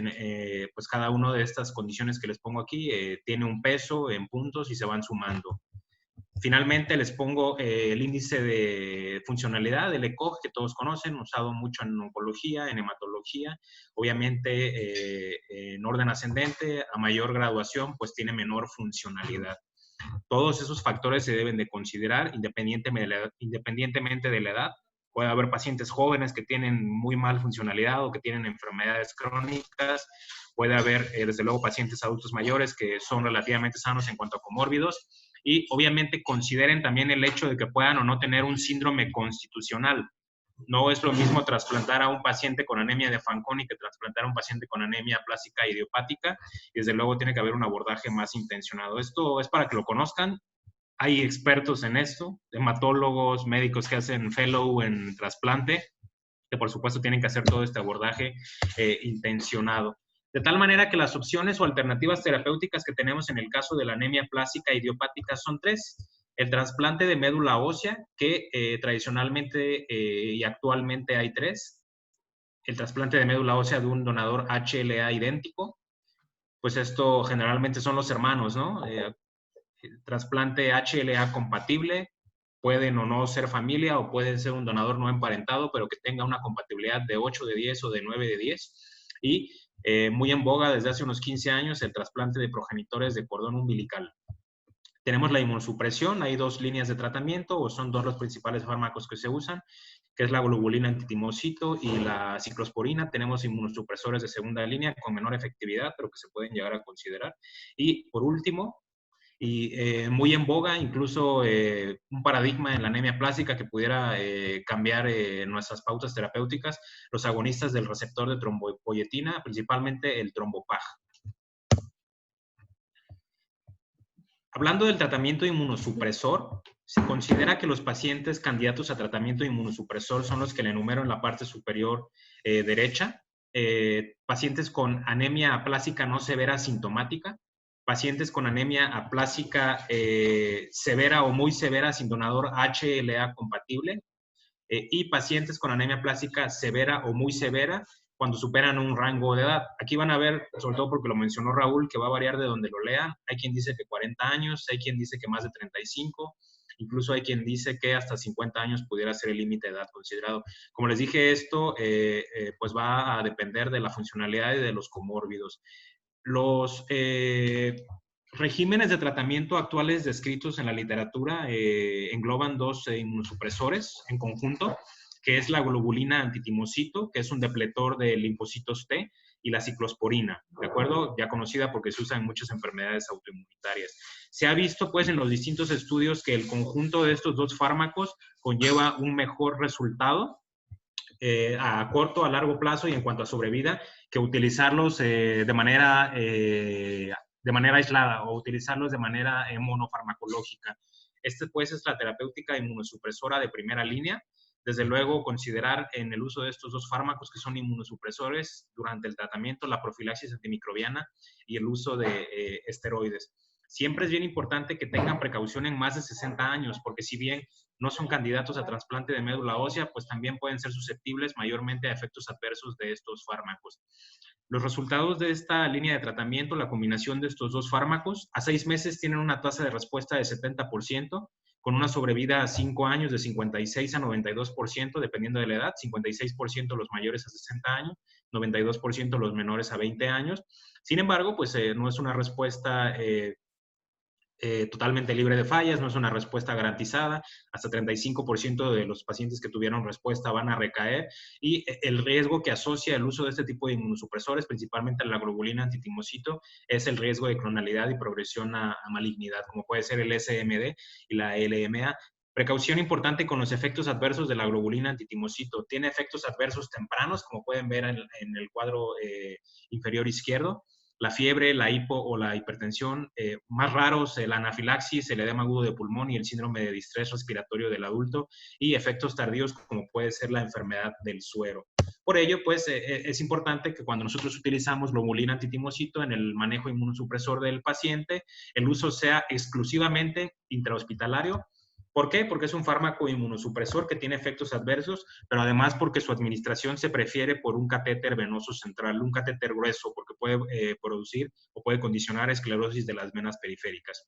Speaker 1: cada una de estas condiciones que les pongo aquí tiene un peso en puntos y se van sumando. Finalmente, les pongo el índice de funcionalidad del ECOG, que todos conocen, usado mucho en oncología, en hematología. Obviamente, en orden ascendente, a mayor graduación, pues tiene menor funcionalidad. Todos esos factores se deben de considerar independientemente de la edad. Puede haber pacientes jóvenes que tienen muy mal funcionalidad o que tienen enfermedades crónicas. Puede haber, desde luego, pacientes adultos mayores que son relativamente sanos en cuanto a comórbidos. Y obviamente consideren también el hecho de que puedan o no tener un síndrome constitucional. No es lo mismo trasplantar a un paciente con anemia de Fanconi que trasplantar a un paciente con anemia plástica idiopática. Y desde luego tiene que haber un abordaje más intencionado. Esto es para que lo conozcan. Hay expertos en esto, hematólogos, médicos que hacen fellow en trasplante, que por supuesto tienen que hacer todo este abordaje intencionado. De tal manera que las opciones o alternativas terapéuticas que tenemos en el caso de la anemia plástica idiopática son tres. El trasplante de médula ósea, que tradicionalmente y actualmente hay tres. El trasplante de médula ósea de un donador HLA idéntico. Pues esto generalmente son los hermanos, ¿no? Trasplante HLA compatible, pueden o no ser familia o pueden ser un donador no emparentado, pero que tenga una compatibilidad de 8 de 10 o de 9 de 10. Y muy en boga desde hace unos 15 años el trasplante de progenitores de cordón umbilical. Tenemos la inmunosupresión, hay dos líneas de tratamiento, o son dos los principales fármacos que se usan, que es la globulina antitimocito y la ciclosporina. Tenemos inmunosupresores de segunda línea con menor efectividad, pero que se pueden llegar a considerar. Y por último, y muy en boga, incluso un paradigma en la anemia plástica que pudiera cambiar nuestras pautas terapéuticas, los agonistas del receptor de trombopoyetina, principalmente el trombopag. Hablando del tratamiento inmunosupresor, se considera que los pacientes candidatos a tratamiento inmunosupresor son los que le enumero en la parte superior derecha. Pacientes con anemia aplásica no severa sintomática, pacientes con anemia aplásica severa o muy severa sin donador HLA compatible, y pacientes con anemia plástica severa o muy severa cuando superan un rango de edad. Aquí van a ver, sobre todo porque lo mencionó Raúl, que va a variar de donde lo lean. Hay quien dice que 40 años, hay quien dice que más de 35, incluso hay quien dice que hasta 50 años pudiera ser el límite de edad considerado. Como les dije, esto pues va a depender de la funcionalidad y de los comórbidos. Los regímenes de tratamiento actuales descritos en la literatura engloban dos inmunosupresores en conjunto, que es la globulina antitimocito, que es un depletor de linfocitos T, y la ciclosporina, ¿de acuerdo? Ya conocida porque se usa en muchas enfermedades autoinmunitarias. Se ha visto, pues, en los distintos estudios que el conjunto de estos dos fármacos conlleva un mejor resultado a corto, a largo plazo y en cuanto a sobrevida, que utilizarlos de manera aislada o utilizarlos de manera monofarmacológica. Pues es la terapéutica inmunosupresora de primera línea. Desde luego, considerar en el uso de estos dos fármacos que son inmunosupresores durante el tratamiento, la profilaxis antimicrobiana y el uso de esteroides. Siempre es bien importante que tengan precaución en más de 60 años, porque si bien no son candidatos a trasplante de médula ósea, pues también pueden ser susceptibles mayormente a efectos adversos de estos fármacos. Los resultados de esta línea de tratamiento, la combinación de estos dos fármacos, a 6 meses tienen una tasa de respuesta de 70%, con una sobrevida a 5 años de 56 a 92%, dependiendo de la edad, 56% los mayores a 60 años, 92% los menores a 20 años. Sin embargo, pues no es una respuesta totalmente libre de fallas, no es una respuesta garantizada, hasta 35% de los pacientes que tuvieron respuesta van a recaer, y el riesgo que asocia el uso de este tipo de inmunosupresores, principalmente la globulina antitimocito, es el riesgo de clonalidad y progresión a malignidad, como puede ser el SMD y la LMA. Precaución importante con los efectos adversos de la globulina antitimocito. Tiene efectos adversos tempranos, como pueden ver en el cuadro inferior izquierdo. La fiebre, la hipo o la hipertensión, más raros la anafilaxis, el edema agudo de pulmón y el síndrome de distrés respiratorio del adulto, y efectos tardíos como puede ser la enfermedad del suero. Por ello, pues es importante que cuando nosotros utilizamos globulina antitimocito en el manejo inmunosupresor del paciente, el uso sea exclusivamente intrahospitalario. ¿Por qué? Porque es un fármaco inmunosupresor que tiene efectos adversos, pero además porque su administración se prefiere por un catéter venoso central, un catéter grueso, porque puede producir o puede condicionar esclerosis de las venas periféricas.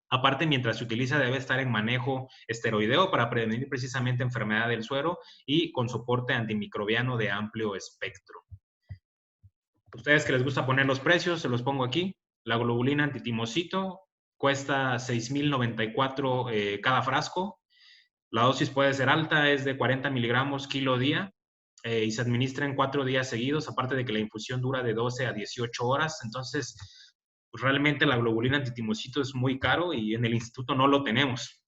Speaker 1: Aparte, mientras se utiliza, debe estar en manejo esteroideo para prevenir precisamente enfermedad del suero y con soporte antimicrobiano de amplio espectro. Ustedes que les gusta poner los precios, se los pongo aquí. La globulina antitimocito cuesta $6,094 cada frasco. La dosis puede ser alta, es de 40 miligramos kilo día, y se administra en 4 días seguidos, aparte de que la infusión dura de 12 a 18 horas. Entonces, pues realmente la globulina antitimocito es muy caro y en el instituto no lo tenemos.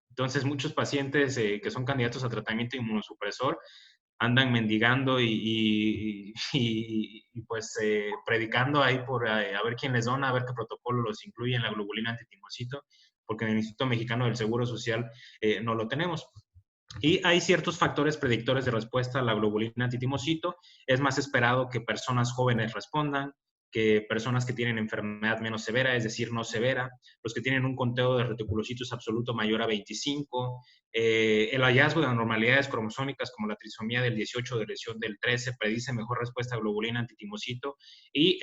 Speaker 1: Entonces, muchos pacientes que son candidatos a tratamiento inmunosupresor andan mendigando y pues predicando ahí por a ver quién les dona, a ver qué protocolo los incluye en la globulina antitimocito, porque en el Instituto Mexicano del Seguro Social no lo tenemos. Y hay ciertos factores predictores de respuesta a la globulina antitimocito. Es más esperado que personas jóvenes respondan, que personas que tienen enfermedad menos severa, es decir, no severa, los que tienen un conteo de reticulocitos absoluto mayor a 25, el hallazgo de anormalidades cromosómicas como la trisomía del 18 o de lesión del 13 predice mejor respuesta a globulina antitimocito, y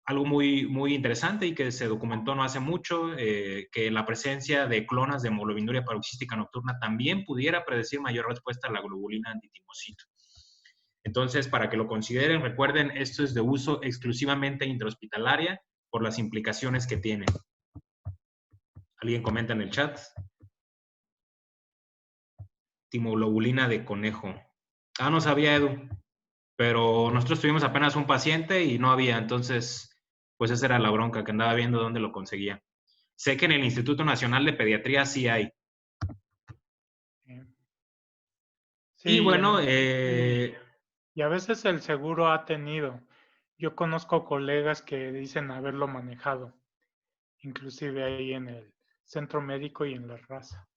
Speaker 1: algo muy interesante y que se documentó no hace mucho, que la presencia de clonas de hemoglobinuria paroxística nocturna también pudiera predecir mayor respuesta a la globulina antitimocito. Entonces, para que lo consideren, recuerden, esto es de uso exclusivamente intrahospitalaria por las implicaciones que tiene. ¿Alguien comenta en el chat? Timoglobulina de conejo. Ah, no sabía, Edu. Pero nosotros tuvimos apenas un paciente y no había, entonces, pues esa era la bronca, que andaba viendo dónde lo conseguía. Sé que en el Instituto Nacional de Pediatría sí hay.
Speaker 6: Sí,
Speaker 1: y bueno,
Speaker 6: y a veces el seguro ha tenido. Yo conozco colegas que dicen haberlo manejado, inclusive ahí en el centro médico y en la raza.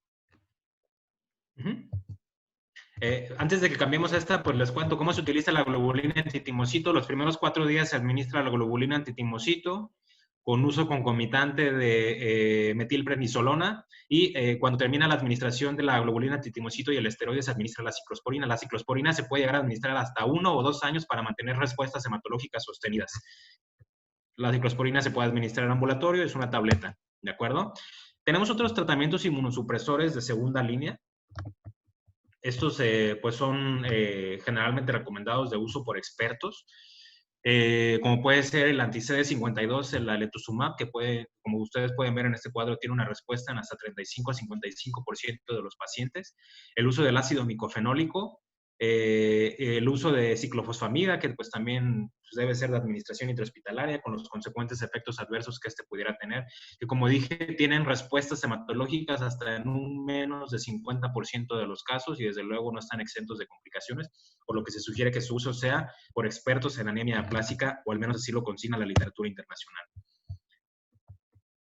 Speaker 1: Antes de que cambiemos a esta, pues les cuento cómo se utiliza la globulina antitimocito. Los primeros 4 días se administra la globulina antitimocito con uso concomitante de metilprednisolona, y cuando termina la administración de la globulina antitimocito y el esteroide se administra la ciclosporina. La ciclosporina se puede llegar a administrar hasta 1 o 2 años para mantener respuestas hematológicas sostenidas. La ciclosporina se puede administrar en ambulatorio, es una tableta, ¿de acuerdo? Tenemos otros tratamientos inmunosupresores de segunda línea. Estos pues son generalmente recomendados de uso por expertos, como puede ser el anti-CD52, el letrozumab, que puede, como ustedes pueden ver en este cuadro, tiene una respuesta en hasta 35 a 55% de los pacientes. El uso del ácido micofenólico, el uso de ciclofosfamida, que pues también pues, debe ser de administración intrahospitalaria, con los consecuentes efectos adversos que este pudiera tener, que como dije, tienen respuestas hematológicas hasta en un menos de 50% de los casos, y desde luego no están exentos de complicaciones, por lo que se sugiere que su uso sea por expertos en anemia aplásica, o al menos así lo consigna la literatura internacional.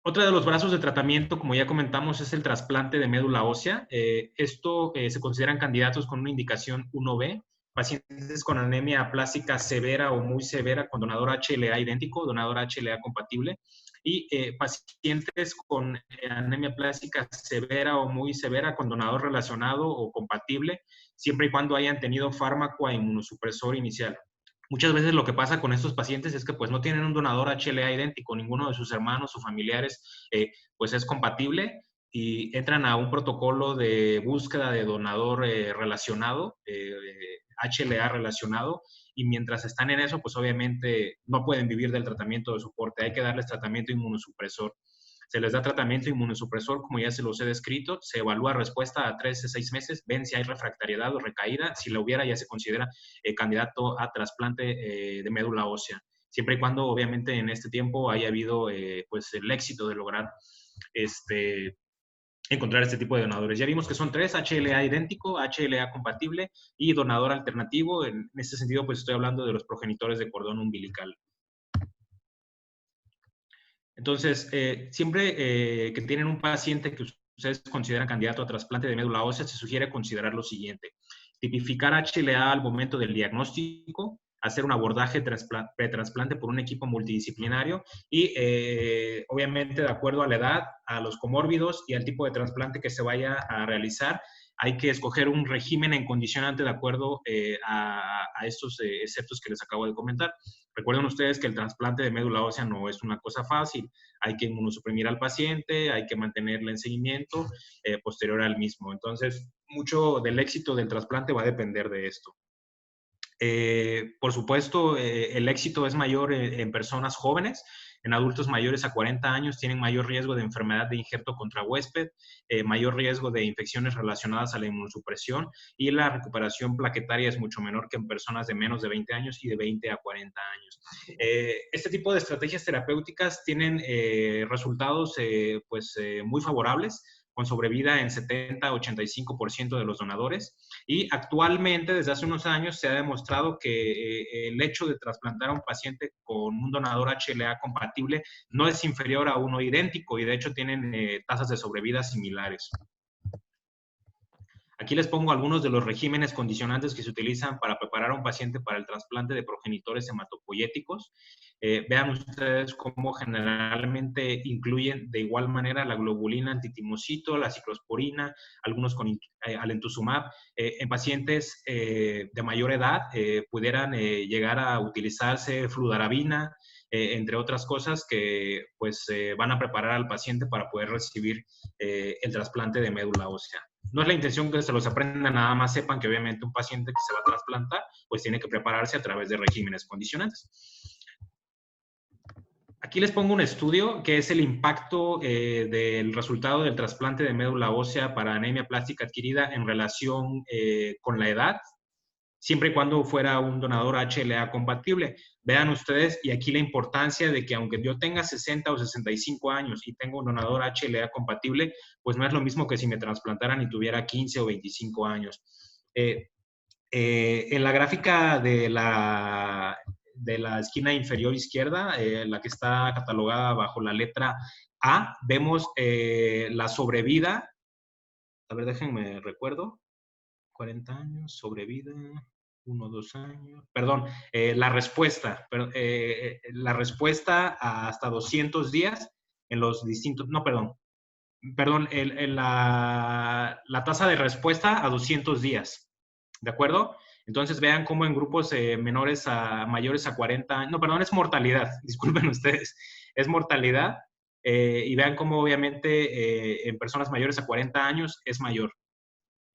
Speaker 1: Otro de los brazos de tratamiento, como ya comentamos, es el trasplante de médula ósea. Esto se consideran candidatos con una indicación 1B, pacientes con anemia aplásica severa o muy severa con donador HLA idéntico, donador HLA compatible, y pacientes con anemia aplásica severa o muy severa con donador relacionado o compatible, siempre y cuando hayan tenido fármaco a inmunosupresor inicial. Muchas veces lo que pasa con estos pacientes es que pues no tienen un donador HLA idéntico, ninguno de sus hermanos o familiares pues es compatible y entran a un protocolo de búsqueda de donador relacionado, HLA relacionado, y mientras están en eso pues obviamente no pueden vivir del tratamiento de soporte, hay que darles tratamiento inmunosupresor. Se les da tratamiento inmunosupresor, como ya se los he descrito, se evalúa respuesta a 3 a 6 meses, ven si hay refractariedad o recaída, si la hubiera ya se considera candidato a trasplante de médula ósea, siempre y cuando obviamente en este tiempo haya habido pues el éxito de lograr encontrar este tipo de donadores. Ya vimos que son 3, HLA idéntico, HLA compatible y donador alternativo. En este sentido, pues estoy hablando de los progenitores de cordón umbilical. Entonces, siempre que tienen un paciente que ustedes consideran candidato a trasplante de médula ósea, se sugiere considerar lo siguiente: tipificar HLA al momento del diagnóstico, hacer un abordaje pretrasplante por un equipo multidisciplinario y, obviamente, de acuerdo a la edad, a los comórbidos y al tipo de trasplante que se vaya a realizar, hay que escoger un régimen en condicionante de acuerdo a estos exceptos que les acabo de comentar. Recuerden ustedes que el trasplante de médula ósea no es una cosa fácil. Hay que inmunosuprimir al paciente, hay que mantenerle en seguimiento posterior al mismo. Entonces, mucho del éxito del trasplante va a depender de esto. Por supuesto, el éxito es mayor en personas jóvenes. En adultos mayores a 40 años tienen mayor riesgo de enfermedad de injerto contra huésped, mayor riesgo de infecciones relacionadas a la inmunosupresión y la recuperación plaquetaria es mucho menor que en personas de menos de 20 años y de 20 a 40 años. Este tipo de estrategias terapéuticas tienen resultados muy favorables, con sobrevida en 70-85% de los donadores. Y actualmente, desde hace unos años, se ha demostrado que el hecho de trasplantar a un paciente con un donador HLA compatible no es inferior a uno idéntico y de hecho tienen tasas de sobrevida similares. Aquí les pongo algunos de los regímenes condicionantes que se utilizan para preparar a un paciente para el trasplante de progenitores hematopoyéticos. Vean ustedes cómo generalmente incluyen de igual manera la globulina antitimocito, la ciclosporina, algunos con alemtuzumab. En pacientes de mayor edad pudieran llegar a utilizarse fludarabina, entre otras cosas que pues van a preparar al paciente para poder recibir el trasplante de médula ósea. No es la intención que se los aprendan, nada más sepan que obviamente un paciente que se va a trasplantar pues tiene que prepararse a través de regímenes condicionantes. Aquí les pongo un estudio que es el impacto del resultado del trasplante de médula ósea para anemia plástica adquirida en relación con la edad, siempre y cuando fuera un donador HLA compatible. Vean ustedes, y aquí la importancia de que aunque yo tenga 60 o 65 años y tengo un donador HLA compatible, pues no es lo mismo que si me trasplantaran y tuviera 15 o 25 años. En la gráfica de la esquina inferior izquierda, la que está catalogada bajo la letra A, vemos la sobrevida. A ver, déjenme recuerdo. 40 años, sobrevida, 1 o 2 años. Perdón, la respuesta hasta 200 días en los distintos, no, perdón, la tasa de respuesta a 200 días, ¿de acuerdo? Entonces vean cómo en grupos mayores a 40 años, no, perdón, es mortalidad, disculpen ustedes, es mortalidad, y vean cómo obviamente en personas mayores a 40 años es mayor.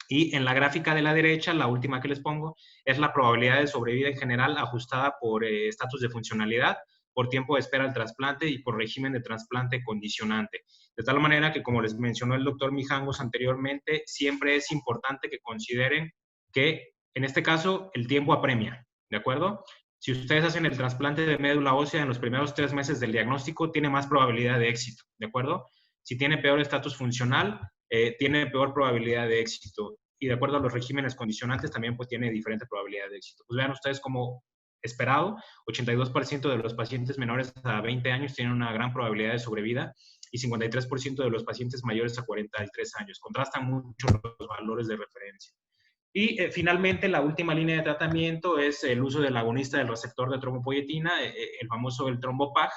Speaker 1: Y en la gráfica de la derecha, la última que les pongo, es la probabilidad de sobrevida en general ajustada por estatus de funcionalidad, por tiempo de espera al trasplante y por régimen de trasplante condicionante. De tal manera que, como les mencionó el doctor Mijangos anteriormente, siempre es importante que consideren que, en este caso, el tiempo apremia, ¿de acuerdo? Si ustedes hacen el trasplante de médula ósea en los primeros 3 meses del diagnóstico, tiene más probabilidad de éxito, ¿de acuerdo? Si tiene peor estatus funcional, tiene peor probabilidad de éxito. Y de acuerdo a los regímenes condicionantes, también pues tiene diferente probabilidad de éxito. Pues vean ustedes como esperado, 82% de los pacientes menores a 20 años tienen una gran probabilidad de sobrevida y 53% de los pacientes mayores a 43 años. Contrastan mucho los valores de referencia. Y finalmente, la última línea de tratamiento es el uso del agonista del receptor de trombopoietina, el famoso el trombopag,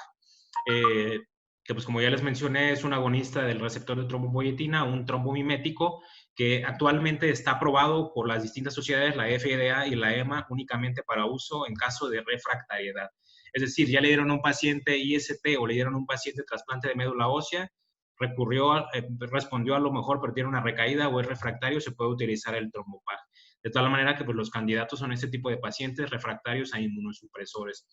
Speaker 1: que pues como ya les mencioné es un agonista del receptor de trombopoietina, un trombomimético que actualmente está aprobado por las distintas sociedades, la FDA y la EMA, únicamente para uso en caso de refractariedad. Es decir, ya le dieron a un paciente IST o le dieron a un paciente trasplante de médula ósea, respondió a lo mejor, pero tiene una recaída o es refractario, se puede utilizar el trombopag. De tal manera que pues, los candidatos son este tipo de pacientes refractarios a inmunosupresores.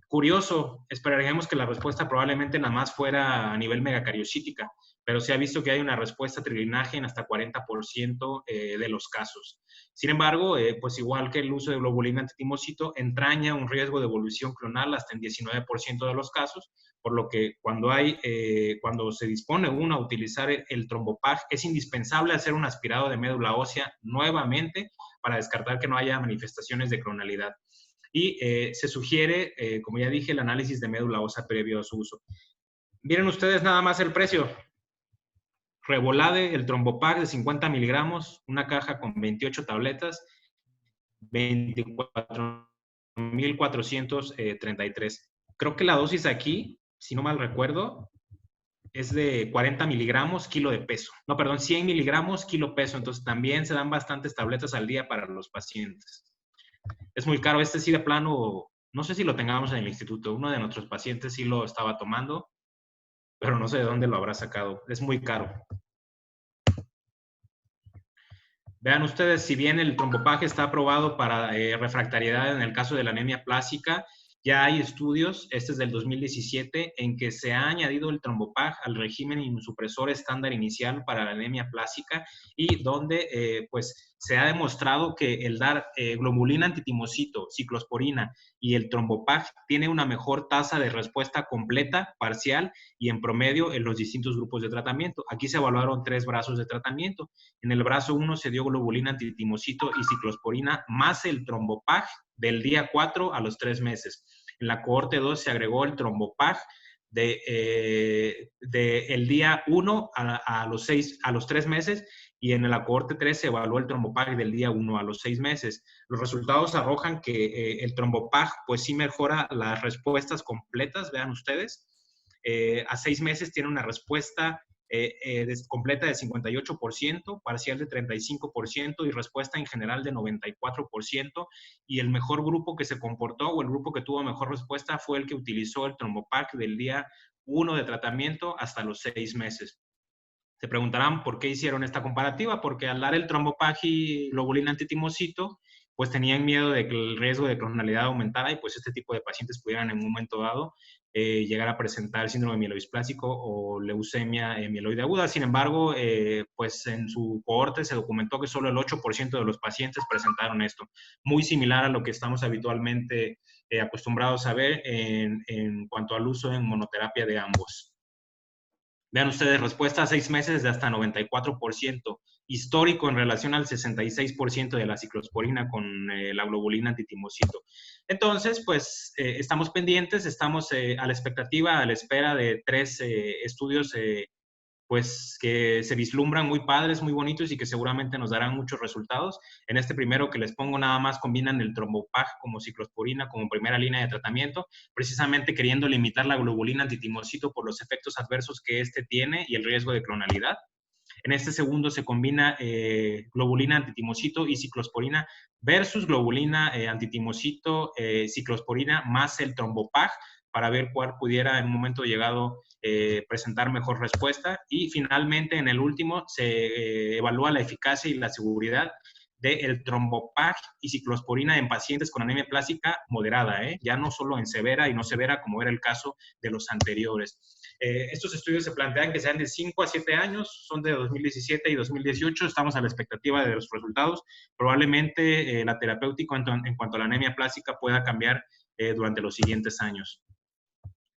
Speaker 1: Curioso, esperaríamos que la respuesta probablemente nada más fuera a nivel megacariocítica, pero se ha visto que hay una respuesta a trilinaje en hasta 40% de los casos. Sin embargo, pues igual que el uso de globulina antitimocito, entraña un riesgo de evolución clonal hasta en 19% de los casos, por lo que cuando se dispone uno a utilizar el trombopag, es indispensable hacer un aspirado de médula ósea nuevamente para descartar que no haya manifestaciones de clonalidad. Y se sugiere, como ya dije, el análisis de médula ósea previo a su uso. Miren ustedes nada más el precio. Revolade, el trombopag de 50 miligramos, una caja con 28 tabletas, 24,433. Creo que la dosis aquí, si no mal recuerdo, es de 40 miligramos, kilo de peso. No, perdón, 100 miligramos, kilo peso. Entonces también se dan bastantes tabletas al día para los pacientes. Es muy caro. Este sí de plano, no sé si lo tengamos en el instituto. Uno de nuestros pacientes sí lo estaba tomando, pero no sé de dónde lo habrá sacado. Es muy caro. Vean ustedes, si bien el trombopag está aprobado para refractariedad en el caso de la anemia plástica, ya hay estudios, este es del 2017, en que se ha añadido el trombopag al régimen inmunosupresor estándar inicial para la anemia plástica y donde pues se ha demostrado que el dar globulina antitimocito, ciclosporina y el trombopag tiene una mejor tasa de respuesta completa, parcial y en promedio en los distintos grupos de tratamiento. Aquí se evaluaron 3 brazos de tratamiento. En el brazo 1 se dio globulina antitimocito y ciclosporina más el trombopag del día 4 a los 3 meses. En la cohorte 2 se agregó el trombopag el día 1 a los 3 meses y en la cohorte 3 se evaluó el trombopag del día 1 a los 6 meses. Los resultados arrojan que el trombopag pues sí mejora las respuestas completas, vean ustedes. A 6 meses tiene una respuesta completa de 58%, parcial de 35% y respuesta en general de 94%. Y el mejor grupo que se comportó o el grupo que tuvo mejor respuesta fue el que utilizó el trombopag del día 1 de tratamiento hasta los 6 meses. Se preguntarán por qué hicieron esta comparativa, porque al dar el trombopag y globulina antitimocito, pues tenían miedo de que el riesgo de clonalidad aumentara y pues este tipo de pacientes pudieran en un momento dado llegar a presentar síndrome mielodisplásico o leucemia mieloide aguda. Sin embargo, pues en su cohorte se documentó que solo el 8% de los pacientes presentaron esto, muy similar a lo que estamos habitualmente acostumbrados a ver en cuanto al uso en monoterapia de ambos. Vean ustedes, respuesta a 6 meses de hasta 94%, histórico en relación al 66% de la ciclosporina con la globulina antitimocito. Entonces, pues, estamos pendientes, estamos a la expectativa, a la espera de 3 estudios pues que se vislumbran muy padres, muy bonitos y que seguramente nos darán muchos resultados. En este primero que les pongo nada más combinan el trombopag como ciclosporina como primera línea de tratamiento, precisamente queriendo limitar la globulina antitimocito por los efectos adversos que este tiene y el riesgo de clonalidad. En este segundo se combina globulina antitimocito y ciclosporina versus globulina antitimocito, ciclosporina más el trombopag para ver cuál pudiera en un momento llegado presentar mejor respuesta. Y finalmente, en el último, se evalúa la eficacia y la seguridad del trombopag y ciclosporina en pacientes con anemia plástica moderada, ya no solo en severa y no severa como era el caso de los anteriores. Estos estudios se plantean que sean de 5 a 7 años, son de 2017 y 2018, estamos a la expectativa de los resultados. Probablemente la terapéutica en cuanto a la anemia plástica pueda cambiar durante los siguientes años.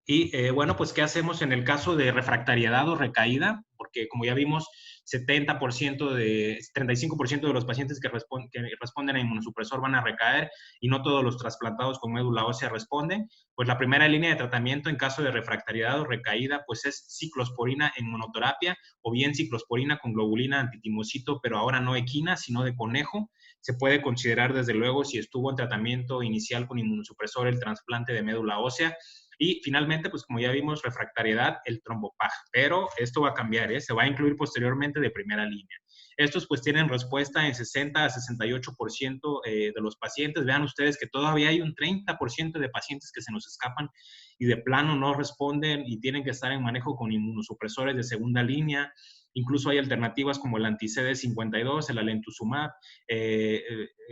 Speaker 1: Y bueno, pues, ¿qué hacemos en el caso de refractariedad o recaída? Porque como ya vimos, 35% de los pacientes que responden a inmunosupresor van a recaer y no todos los trasplantados con médula ósea responden. Pues la primera línea de tratamiento en caso de refractariedad o recaída, pues es ciclosporina en monoterapia o bien ciclosporina con globulina antitimocito, pero ahora no equina, sino de conejo. Se puede considerar desde luego si estuvo en tratamiento inicial con inmunosupresor el trasplante de médula ósea. Y finalmente, pues como ya vimos, refractariedad, el trombopag. Pero esto va a cambiar, se va a incluir posteriormente de primera línea. Estos pues tienen respuesta en 60 a 68% de los pacientes. Vean ustedes que todavía hay un 30% de pacientes que se nos escapan y de plano no responden y tienen que estar en manejo con inmunosupresores de segunda línea. Incluso hay alternativas como el anti-CD52, el alemtuzumab,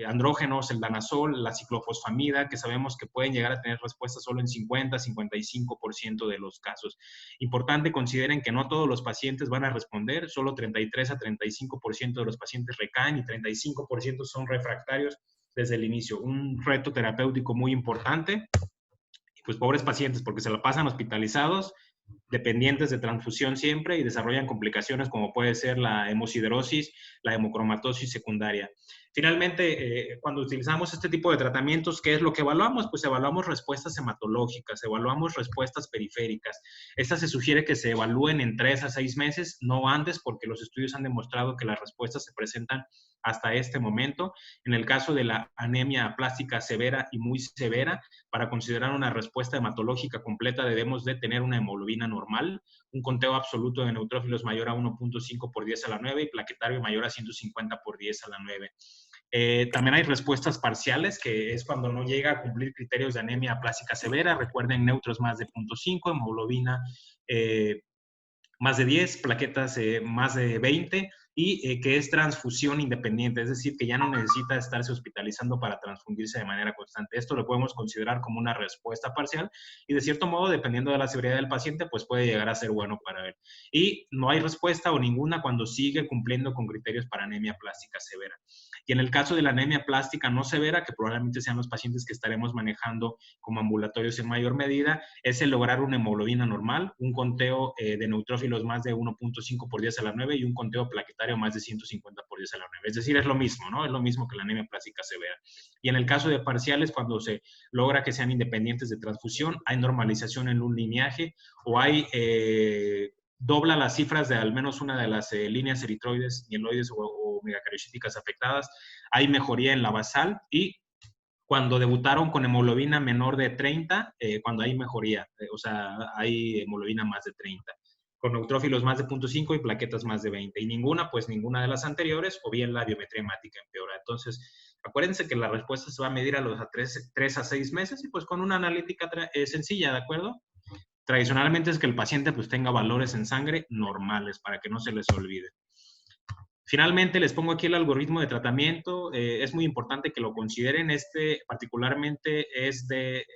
Speaker 1: andrógenos, el danazol, la ciclofosfamida, que sabemos que pueden llegar a tener respuesta solo en 50-55% de los casos. Importante, consideren que no todos los pacientes van a responder, solo 33 a 35% de los pacientes recaen y 35% son refractarios desde el inicio. Un reto terapéutico muy importante. Y pues pobres pacientes, porque se la pasan hospitalizados, dependientes de transfusión siempre y desarrollan complicaciones como puede ser la hemosiderosis, la hemocromatosis secundaria. Finalmente, cuando utilizamos este tipo de tratamientos, ¿qué es lo que evaluamos? Pues evaluamos respuestas hematológicas, evaluamos respuestas periféricas. Estas se sugiere que se evalúen en 3 a 6 meses, no antes, porque los estudios han demostrado que las respuestas se presentan hasta este momento. En el caso de la anemia plástica severa y muy severa, para considerar una respuesta hematológica completa debemos de tener una hemoglobina normal, un conteo absoluto de neutrófilos mayor a 1.5 por 10 a la 9 y plaquetario mayor a 150 por 10 a la 9. También hay respuestas parciales, que es cuando no llega a cumplir criterios de anemia plástica severa. Recuerden, neutros más de 0.5, hemoglobina más de 10, plaquetas más de 20 y que es transfusión independiente, es decir, que ya no necesita estarse hospitalizando para transfundirse de manera constante. Esto lo podemos considerar como una respuesta parcial y de cierto modo, dependiendo de la severidad del paciente, pues puede llegar a ser bueno para él. Y no hay respuesta o ninguna cuando sigue cumpliendo con criterios para anemia plástica severa. Y en el caso de la anemia plástica no severa, que probablemente sean los pacientes que estaremos manejando como ambulatorios en mayor medida, es el lograr una hemoglobina normal, un conteo de neutrófilos más de 1.5 por 10 a la 9 y un conteo plaquetario más de 150 por 10 a la 9. Es decir, es lo mismo, ¿no? Es lo mismo que la anemia plástica severa. Y en el caso de parciales, cuando se logra que sean independientes de transfusión, hay normalización en un lineaje o hay dobla las cifras de al menos una de las líneas eritroides, mieloides o megacariocíticas afectadas, hay mejoría en la basal y cuando debutaron con hemoglobina menor de 30, cuando hay mejoría, o sea, hay hemoglobina más de 30, con neutrófilos más de 0.5 y plaquetas más de 20. Y ninguna, pues ninguna de las anteriores, o bien la biometría hemática empeora. Entonces, acuérdense que la respuesta se va a medir a los 3 a 6 meses y pues con una analítica sencilla, ¿de acuerdo? Tradicionalmente es que el paciente pues tenga valores en sangre normales para que no se les olvide. Finalmente, les pongo aquí el algoritmo de tratamiento. Es muy importante que lo consideren. Este particularmente es de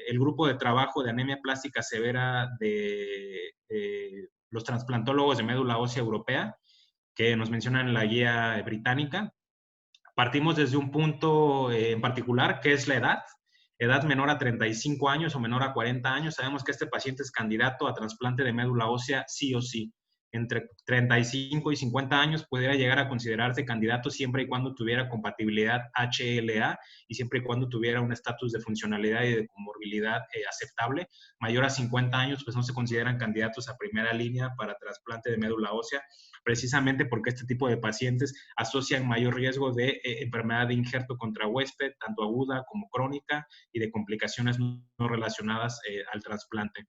Speaker 1: el grupo de trabajo de anemia plástica severa de los trasplantólogos de médula ósea europea, que nos mencionan en la guía británica. Partimos desde un punto en particular, que es la edad menor a 35 años o menor a 40 años. Sabemos que este paciente es candidato a trasplante de médula ósea sí o sí. Entre 35 y 50 años pudiera llegar a considerarse candidato siempre y cuando tuviera compatibilidad HLA y siempre y cuando tuviera un estatus de funcionalidad y de comorbilidad aceptable. Mayor a 50 años, pues no se consideran candidatos a primera línea para trasplante de médula ósea, precisamente porque este tipo de pacientes asocian mayor riesgo de enfermedad de injerto contra huésped, tanto aguda como crónica, y de complicaciones no relacionadas al trasplante.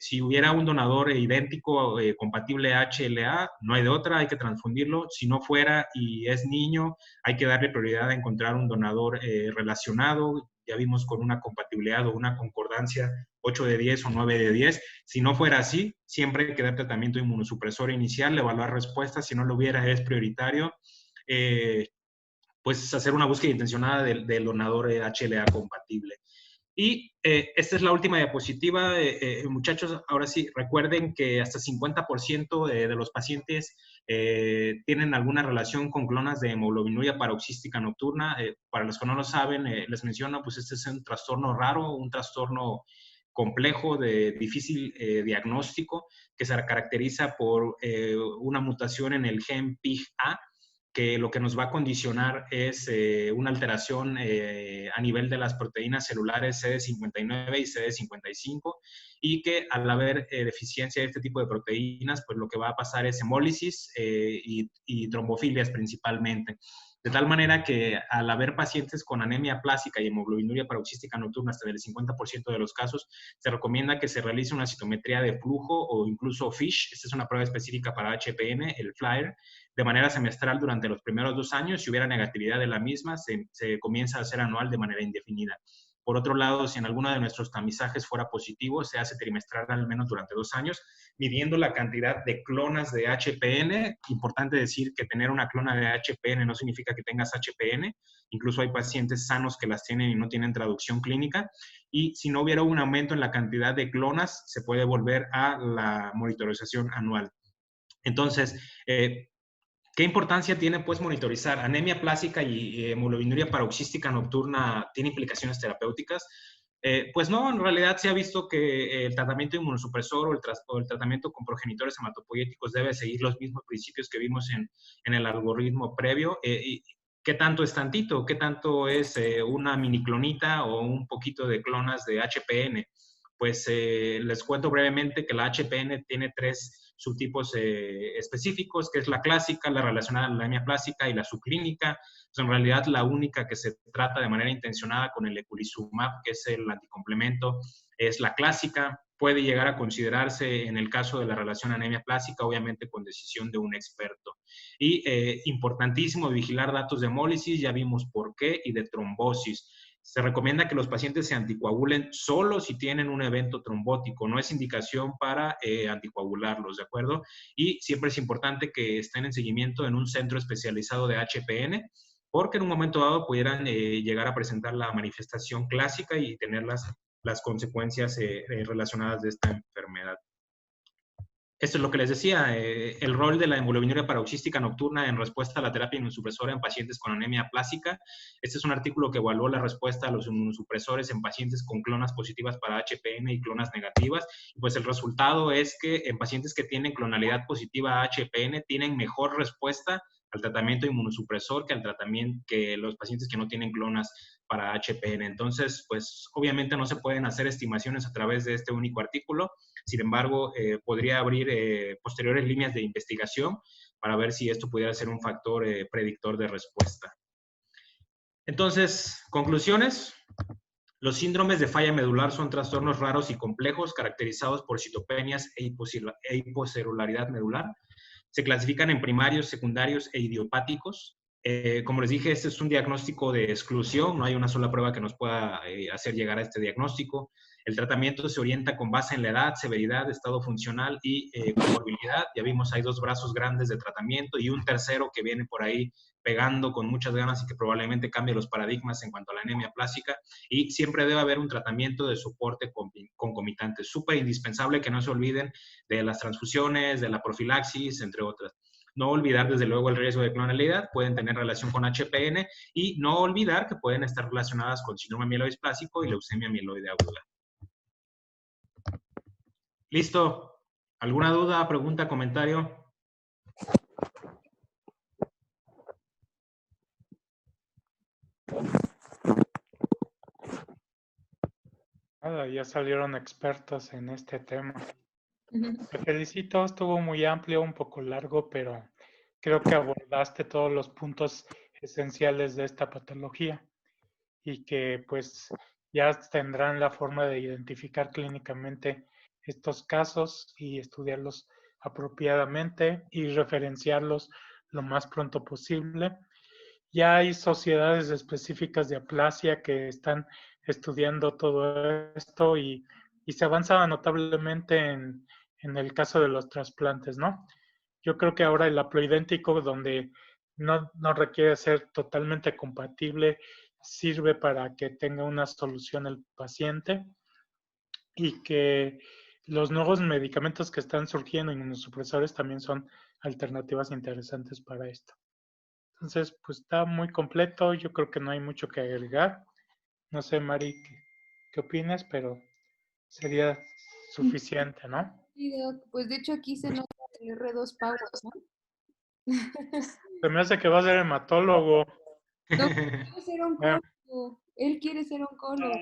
Speaker 1: Si hubiera un donador idéntico, compatible HLA, no hay de otra, hay que transfundirlo. Si no fuera y es niño, hay que darle prioridad a encontrar un donador relacionado. Ya vimos con una compatibilidad o una concordancia 8 de 10 o 9 de 10. Si no fuera así, siempre hay que dar tratamiento inmunosupresor inicial, evaluar respuestas. Si no lo hubiera, es prioritario. Pues hacer una búsqueda intencionada del donador HLA compatible. Y esta es la última diapositiva, muchachos. Ahora sí, recuerden que hasta 50% de los pacientes tienen alguna relación con clonas de hemoglobinuria paroxística nocturna. Para los que no lo saben, les menciono, pues este es un trastorno raro, un trastorno complejo de difícil diagnóstico que se caracteriza por una mutación en el gen PIG-A, que lo que nos va a condicionar es una alteración a nivel de las proteínas celulares CD59 y CD55, y que al haber deficiencia de este tipo de proteínas, pues lo que va a pasar es hemólisis y trombofilias principalmente. de tal manera que al haber pacientes con anemia plástica y hemoglobinuria paroxística nocturna hasta del 50% de los casos, se recomienda que se realice una citometría de flujo o incluso FISH, esta es una prueba específica para HPN, el FLAIR, de manera semestral durante los primeros 2 años. Si hubiera negatividad de la misma, se comienza a hacer anual de manera indefinida. Por otro lado, si en alguno de nuestros tamizajes fuera positivo, se hace trimestral al menos durante 2 años, midiendo la cantidad de clonas de HPN. Importante decir que tener una clona de HPN no significa que tengas HPN. Incluso hay pacientes sanos que las tienen y no tienen traducción clínica. Y si no hubiera un aumento en la cantidad de clonas, se puede volver a la monitorización anual. Entonces, ¿qué importancia tiene, pues, monitorizar? Anemia plástica y hemoglobinuria paroxística nocturna tiene implicaciones terapéuticas. Pues no, en realidad se ha visto que el tratamiento inmunosupresor o el tratamiento con progenitores hematopoyéticos debe seguir los mismos principios que vimos en el algoritmo previo. ¿Qué tanto es tantito? ¿Qué tanto es una miniclonita o un poquito de clonas de HPN? Pues les cuento brevemente que la HPN tiene 3 subtipos específicos, que es la clásica, la relacionada a la anemia plástica y la subclínica. Pues en realidad la única que se trata de manera intencionada con el eculizumab, que es el anticomplemento, es la clásica. Puede llegar a considerarse en el caso de la relación anemia plástica, obviamente con decisión de un experto. Y importantísimo vigilar datos de hemólisis, ya vimos por qué, y de trombosis. Se recomienda que los pacientes se anticoagulen solo si tienen un evento trombótico, no es indicación para anticoagularlos, ¿de acuerdo? Y siempre es importante que estén en seguimiento en un centro especializado de HPN, porque en un momento dado pudieran llegar a presentar la manifestación clásica y tener las consecuencias relacionadas de esta enfermedad. Esto es lo que les decía, el rol de la hemoglobinuria paroxística nocturna en respuesta a la terapia inmunosupresora en pacientes con anemia plástica. Este es un artículo que evaluó la respuesta a los inmunosupresores en pacientes con clonas positivas para HPN y clonas negativas. Pues el resultado es que en pacientes que tienen clonalidad positiva a HPN tienen mejor respuesta al tratamiento inmunosupresor que los pacientes que no tienen clonas para HPN. Entonces, pues obviamente no se pueden hacer estimaciones a través de este único artículo. Sin embargo, podría abrir posteriores líneas de investigación para ver si esto pudiera ser un factor predictor de respuesta. Entonces, conclusiones. Los síndromes de falla medular son trastornos raros y complejos caracterizados por citopenias e hipocelularidad medular. Se clasifican en primarios, secundarios e idiopáticos. Como les dije, este es un diagnóstico de exclusión, no hay una sola prueba que nos pueda hacer llegar a este diagnóstico. El tratamiento se orienta con base en la edad, severidad, estado funcional y comorbilidad. Ya vimos, hay 2 brazos grandes de tratamiento y un tercero que viene por ahí pegando con muchas ganas y que probablemente cambie los paradigmas en cuanto a la anemia plástica. Y siempre debe haber un tratamiento de soporte concomitante. Súper indispensable que no se olviden de las transfusiones, de la profilaxis, entre otras. No olvidar, desde luego, el riesgo de clonalidad, pueden tener relación con HPN y no olvidar que pueden estar relacionadas con síndrome mielodisplásico y leucemia mieloide aguda. ¿Listo? ¿Alguna duda, pregunta, comentario?
Speaker 6: Nada, ya salieron expertos en este tema. Te felicito, estuvo muy amplio, un poco largo, pero creo que abordaste todos los puntos esenciales de esta patología y que pues ya tendrán la forma de identificar clínicamente estos casos y estudiarlos apropiadamente y referenciarlos lo más pronto posible. Ya hay sociedades específicas de aplasia que están estudiando todo esto y se avanza notablemente en el caso de los trasplantes, ¿no? Yo creo que ahora el haploidéntico, donde no requiere ser totalmente compatible, sirve para que tenga una solución el paciente y que los nuevos medicamentos que están surgiendo, inmunosupresores, también son alternativas interesantes para esto. Entonces, pues está muy completo, yo creo que no hay mucho que agregar. No sé, Mari, ¿qué opinas? Pero sería suficiente, ¿no?
Speaker 10: Sí, Doc, pues de hecho aquí se nota el R2 Power, ¿no?
Speaker 6: Se me hace que va a ser hematólogo.
Speaker 10: Doc, quiere ser oncólogo. Él quiere ser oncólogo.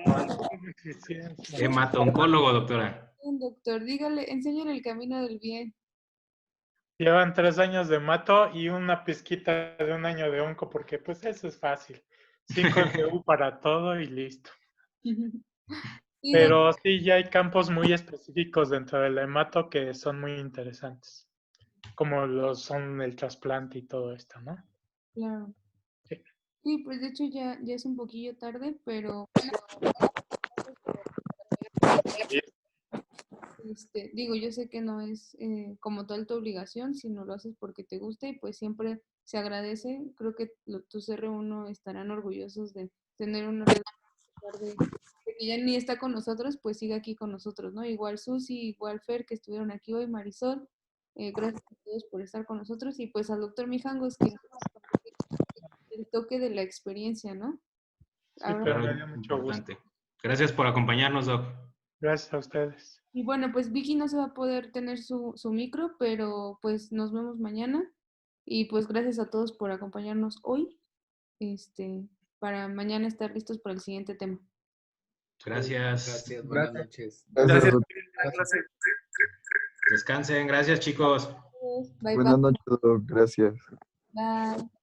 Speaker 1: Hemato-oncólogo, doctora.
Speaker 10: Doctor, dígale, enséñale el camino del bien.
Speaker 6: Llevan 3 años de mato y una pizquita de 1 año de onco, porque pues eso es fácil. 5 FU para todo y listo.
Speaker 10: Y
Speaker 6: Pero sí, ya hay campos muy específicos dentro del hemato que son muy interesantes, como lo son el trasplante y todo esto, ¿no?
Speaker 10: claro.
Speaker 6: Sí.
Speaker 10: Sí, pues de hecho ya es un poquillo tarde, pero digo, yo sé que no es como tal tu obligación, sino lo haces porque te gusta y pues siempre se agradece. Creo que tus R1 estarán orgullosos de tener una red de que ya ni está con nosotros, pues sigue aquí con nosotros, ¿no? Igual Susi, igual Fer, que estuvieron aquí hoy, Marisol, gracias a todos por estar con nosotros y pues al doctor Mijangos, que el toque de la experiencia, ¿no?
Speaker 6: Sí,
Speaker 10: Ahora,
Speaker 6: pero me dio mucho gusto.
Speaker 1: Importante. Gracias por acompañarnos, Doc.
Speaker 6: Gracias a ustedes.
Speaker 10: y bueno, pues Vicky no se va a poder tener su micro, pero pues nos vemos mañana. Y pues gracias a todos por acompañarnos hoy, para mañana estar listos para el siguiente tema.
Speaker 1: Gracias.
Speaker 3: Gracias, buenas noches.
Speaker 5: Gracias.
Speaker 1: Descansen. Gracias, chicos.
Speaker 10: Bye,
Speaker 5: Buenas
Speaker 10: bye.
Speaker 5: noches, Doc. Gracias.
Speaker 10: Bye.